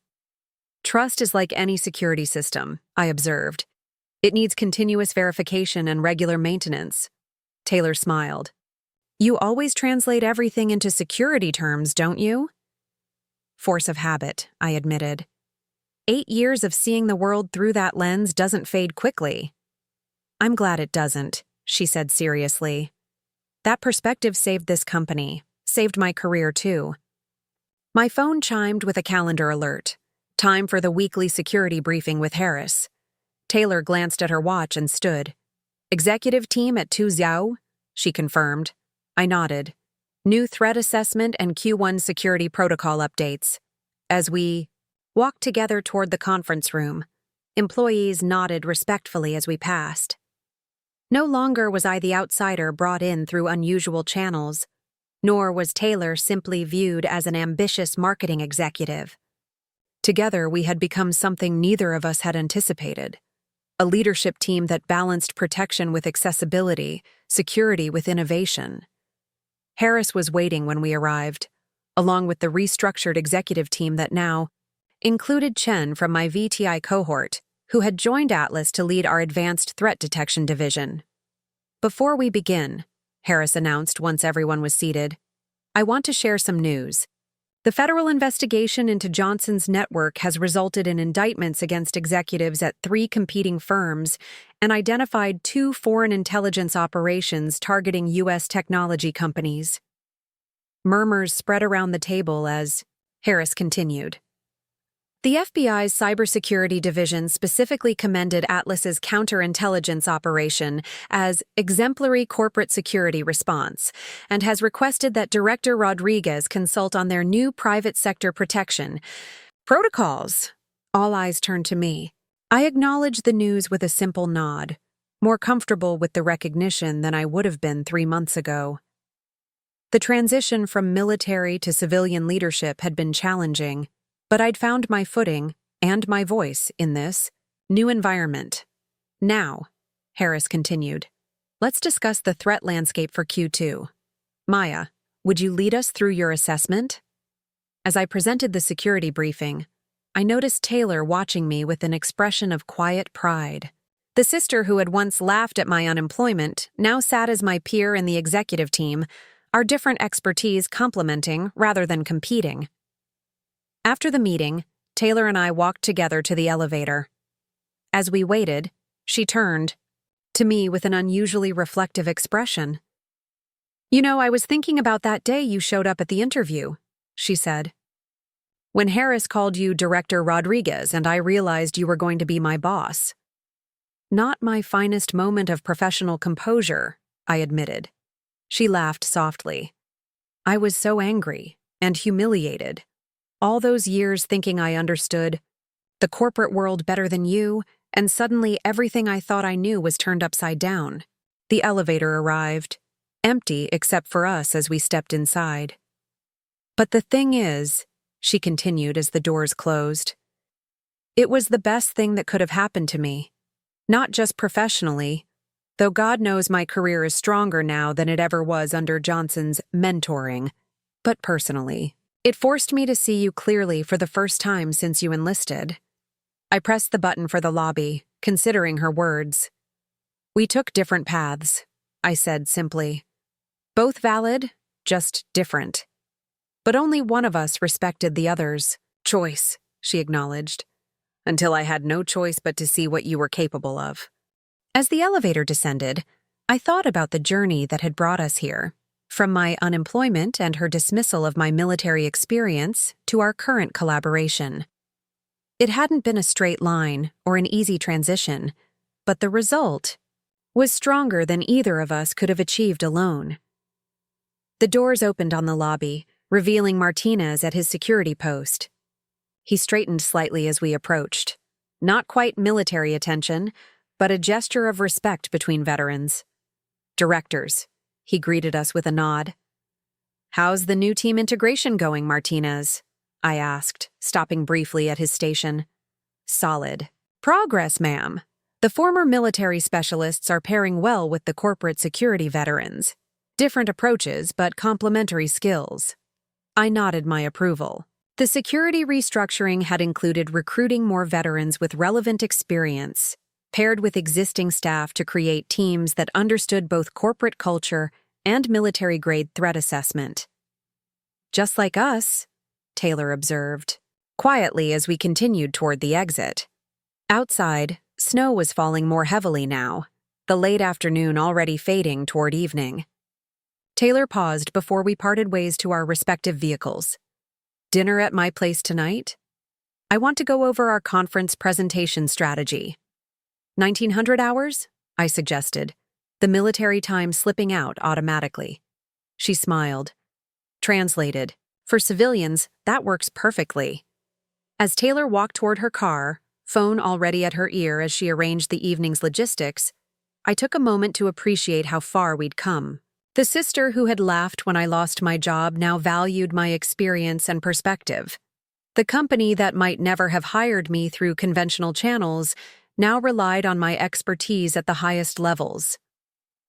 Trust is like any security system, I observed. It needs continuous verification and regular maintenance. Taylor smiled. You always translate everything into security terms, don't you? Force of habit, I admitted. 8 years of seeing the world through that lens doesn't fade quickly. I'm glad it doesn't, she said seriously. That perspective saved this company, saved my career too. My phone chimed with a calendar alert. Time for the weekly security briefing with Harris. Taylor glanced at her watch and stood. Executive team at 2 Xiao, she confirmed. I nodded. New threat assessment and Q1 security protocol updates. As we walked together toward the conference room, employees nodded respectfully as we passed. No longer was I the outsider brought in through unusual channels, nor was Taylor simply viewed as an ambitious marketing executive. Together, we had become something neither of us had anticipated. A leadership team that balanced protection with accessibility, security with innovation. Harris was waiting when we arrived, along with the restructured executive team that now included Chen from my VTI cohort, who had joined Atlas to lead our advanced threat detection division. Before we begin, Harris announced once everyone was seated, I want to share some news. The federal investigation into Johnson's network has resulted in indictments against executives at 3 competing firms and identified 2 foreign intelligence operations targeting U.S. technology companies. Murmurs spread around the table as Harris continued. The FBI's cybersecurity division specifically commended Atlas's counterintelligence operation as exemplary corporate security response and has requested that Director Rodriguez consult on their new private sector protection protocols. All eyes turned to me. I acknowledged the news with a simple nod, more comfortable with the recognition than I would have been 3 months ago. The transition from military to civilian leadership had been challenging, but I'd found my footing and my voice in this new environment. Now, Harris continued, let's discuss the threat landscape for Q2. Maya, would you lead us through your assessment? As I presented the security briefing, I noticed Taylor watching me with an expression of quiet pride. The sister who had once laughed at my unemployment now sat as my peer in the executive team, our different expertise complementing rather than competing. After the meeting, Taylor and I walked together to the elevator. As we waited, she turned to me with an unusually reflective expression. You know, I was thinking about that day you showed up at the interview, she said. When Harris called you Director Rodriguez and I realized you were going to be my boss. Not my finest moment of professional composure, I admitted. She laughed softly. I was so angry and humiliated. All those years thinking I understood the corporate world better than you, and suddenly everything I thought I knew was turned upside down. The elevator arrived, empty except for us as we stepped inside. But the thing is, she continued as the doors closed, it was the best thing that could have happened to me. Not just professionally, though God knows my career is stronger now than it ever was under Johnson's mentoring, but personally. It forced me to see you clearly for the first time since you enlisted. I pressed the button for the lobby, considering her words. We took different paths, I said simply. Both valid, just different. But only one of us respected the other's choice, she acknowledged, until I had no choice but to see what you were capable of. As the elevator descended, I thought about the journey that had brought us here, from my unemployment and her dismissal of my military experience to our current collaboration. It hadn't been a straight line or an easy transition, but the result was stronger than either of us could have achieved alone. The doors opened on the lobby, revealing Martinez at his security post. He straightened slightly as we approached. Not quite military attention, but a gesture of respect between veterans. Directors, he greeted us with a nod. How's the new team integration going, Martinez? I asked, stopping briefly at his station. Solid. Progress, ma'am. The former military specialists are pairing well with the corporate security veterans. Different approaches, but complementary skills. I nodded my approval. The security restructuring had included recruiting more veterans with relevant experience, paired with existing staff to create teams that understood both corporate culture and military-grade threat assessment. Just like us, Taylor observed, quietly as we continued toward the exit. Outside, snow was falling more heavily now, the late afternoon already fading toward evening. Taylor paused before we parted ways to our respective vehicles. Dinner at my place tonight? I want to go over our conference presentation strategy. 1900 hours? I suggested, the military time slipping out automatically. She smiled. Translated, for civilians, that works perfectly. As Taylor walked toward her car, phone already at her ear as she arranged the evening's logistics, I took a moment to appreciate how far we'd come. The sister who had laughed when I lost my job now valued my experience and perspective. The company that might never have hired me through conventional channels now relied on my expertise at the highest levels.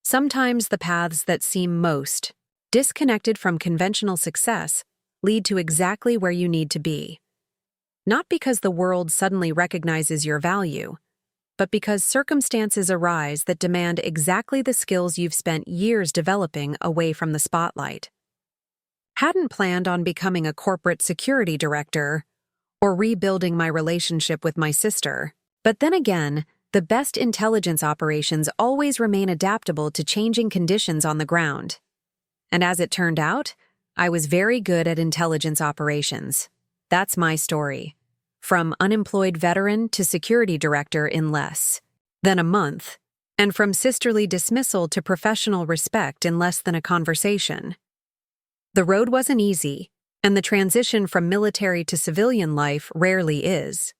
Sometimes the paths that seem most disconnected from conventional success lead to exactly where you need to be. Not because the world suddenly recognizes your value, but because circumstances arise that demand exactly the skills you've spent years developing away from the spotlight. Hadn't planned on becoming a corporate security director or rebuilding my relationship with my sister, but then again, the best intelligence operations always remain adaptable to changing conditions on the ground. And as it turned out, I was very good at intelligence operations. That's my story. From unemployed veteran to security director in less than a month, and from sisterly dismissal to professional respect in less than a conversation. The road wasn't easy, and the transition from military to civilian life rarely is.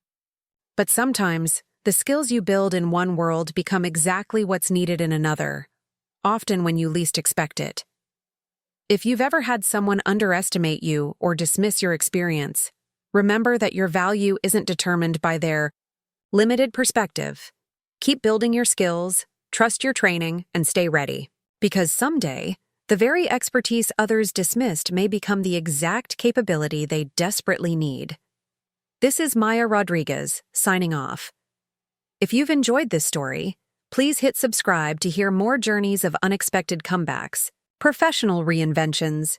But sometimes, the skills you build in one world become exactly what's needed in another, often when you least expect it. If you've ever had someone underestimate you or dismiss your experience, remember that your value isn't determined by their limited perspective. Keep building your skills, trust your training, and stay ready. Because someday, the very expertise others dismissed may become the exact capability they desperately need. This is Maya Rodriguez, signing off. If you've enjoyed this story, please hit subscribe to hear more journeys of unexpected comebacks, professional reinventions,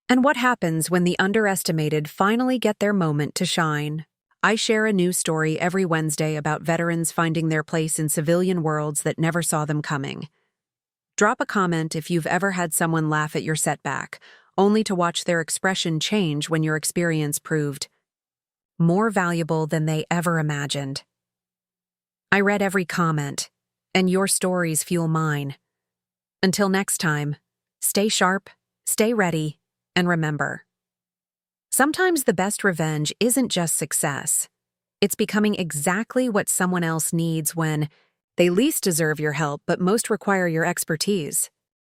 and what happens when the underestimated finally get their moment to shine. I share a new story every Wednesday about veterans finding their place in civilian worlds that never saw them coming. Drop a comment if you've ever had someone laugh at your setback, only to watch their expression change when your experience proved more valuable than they ever imagined. I read every comment, and your stories fuel mine. Until next time, stay sharp, stay ready, and remember, sometimes the best revenge isn't just success. It's becoming exactly what someone else needs when they least deserve your help but most require your expertise.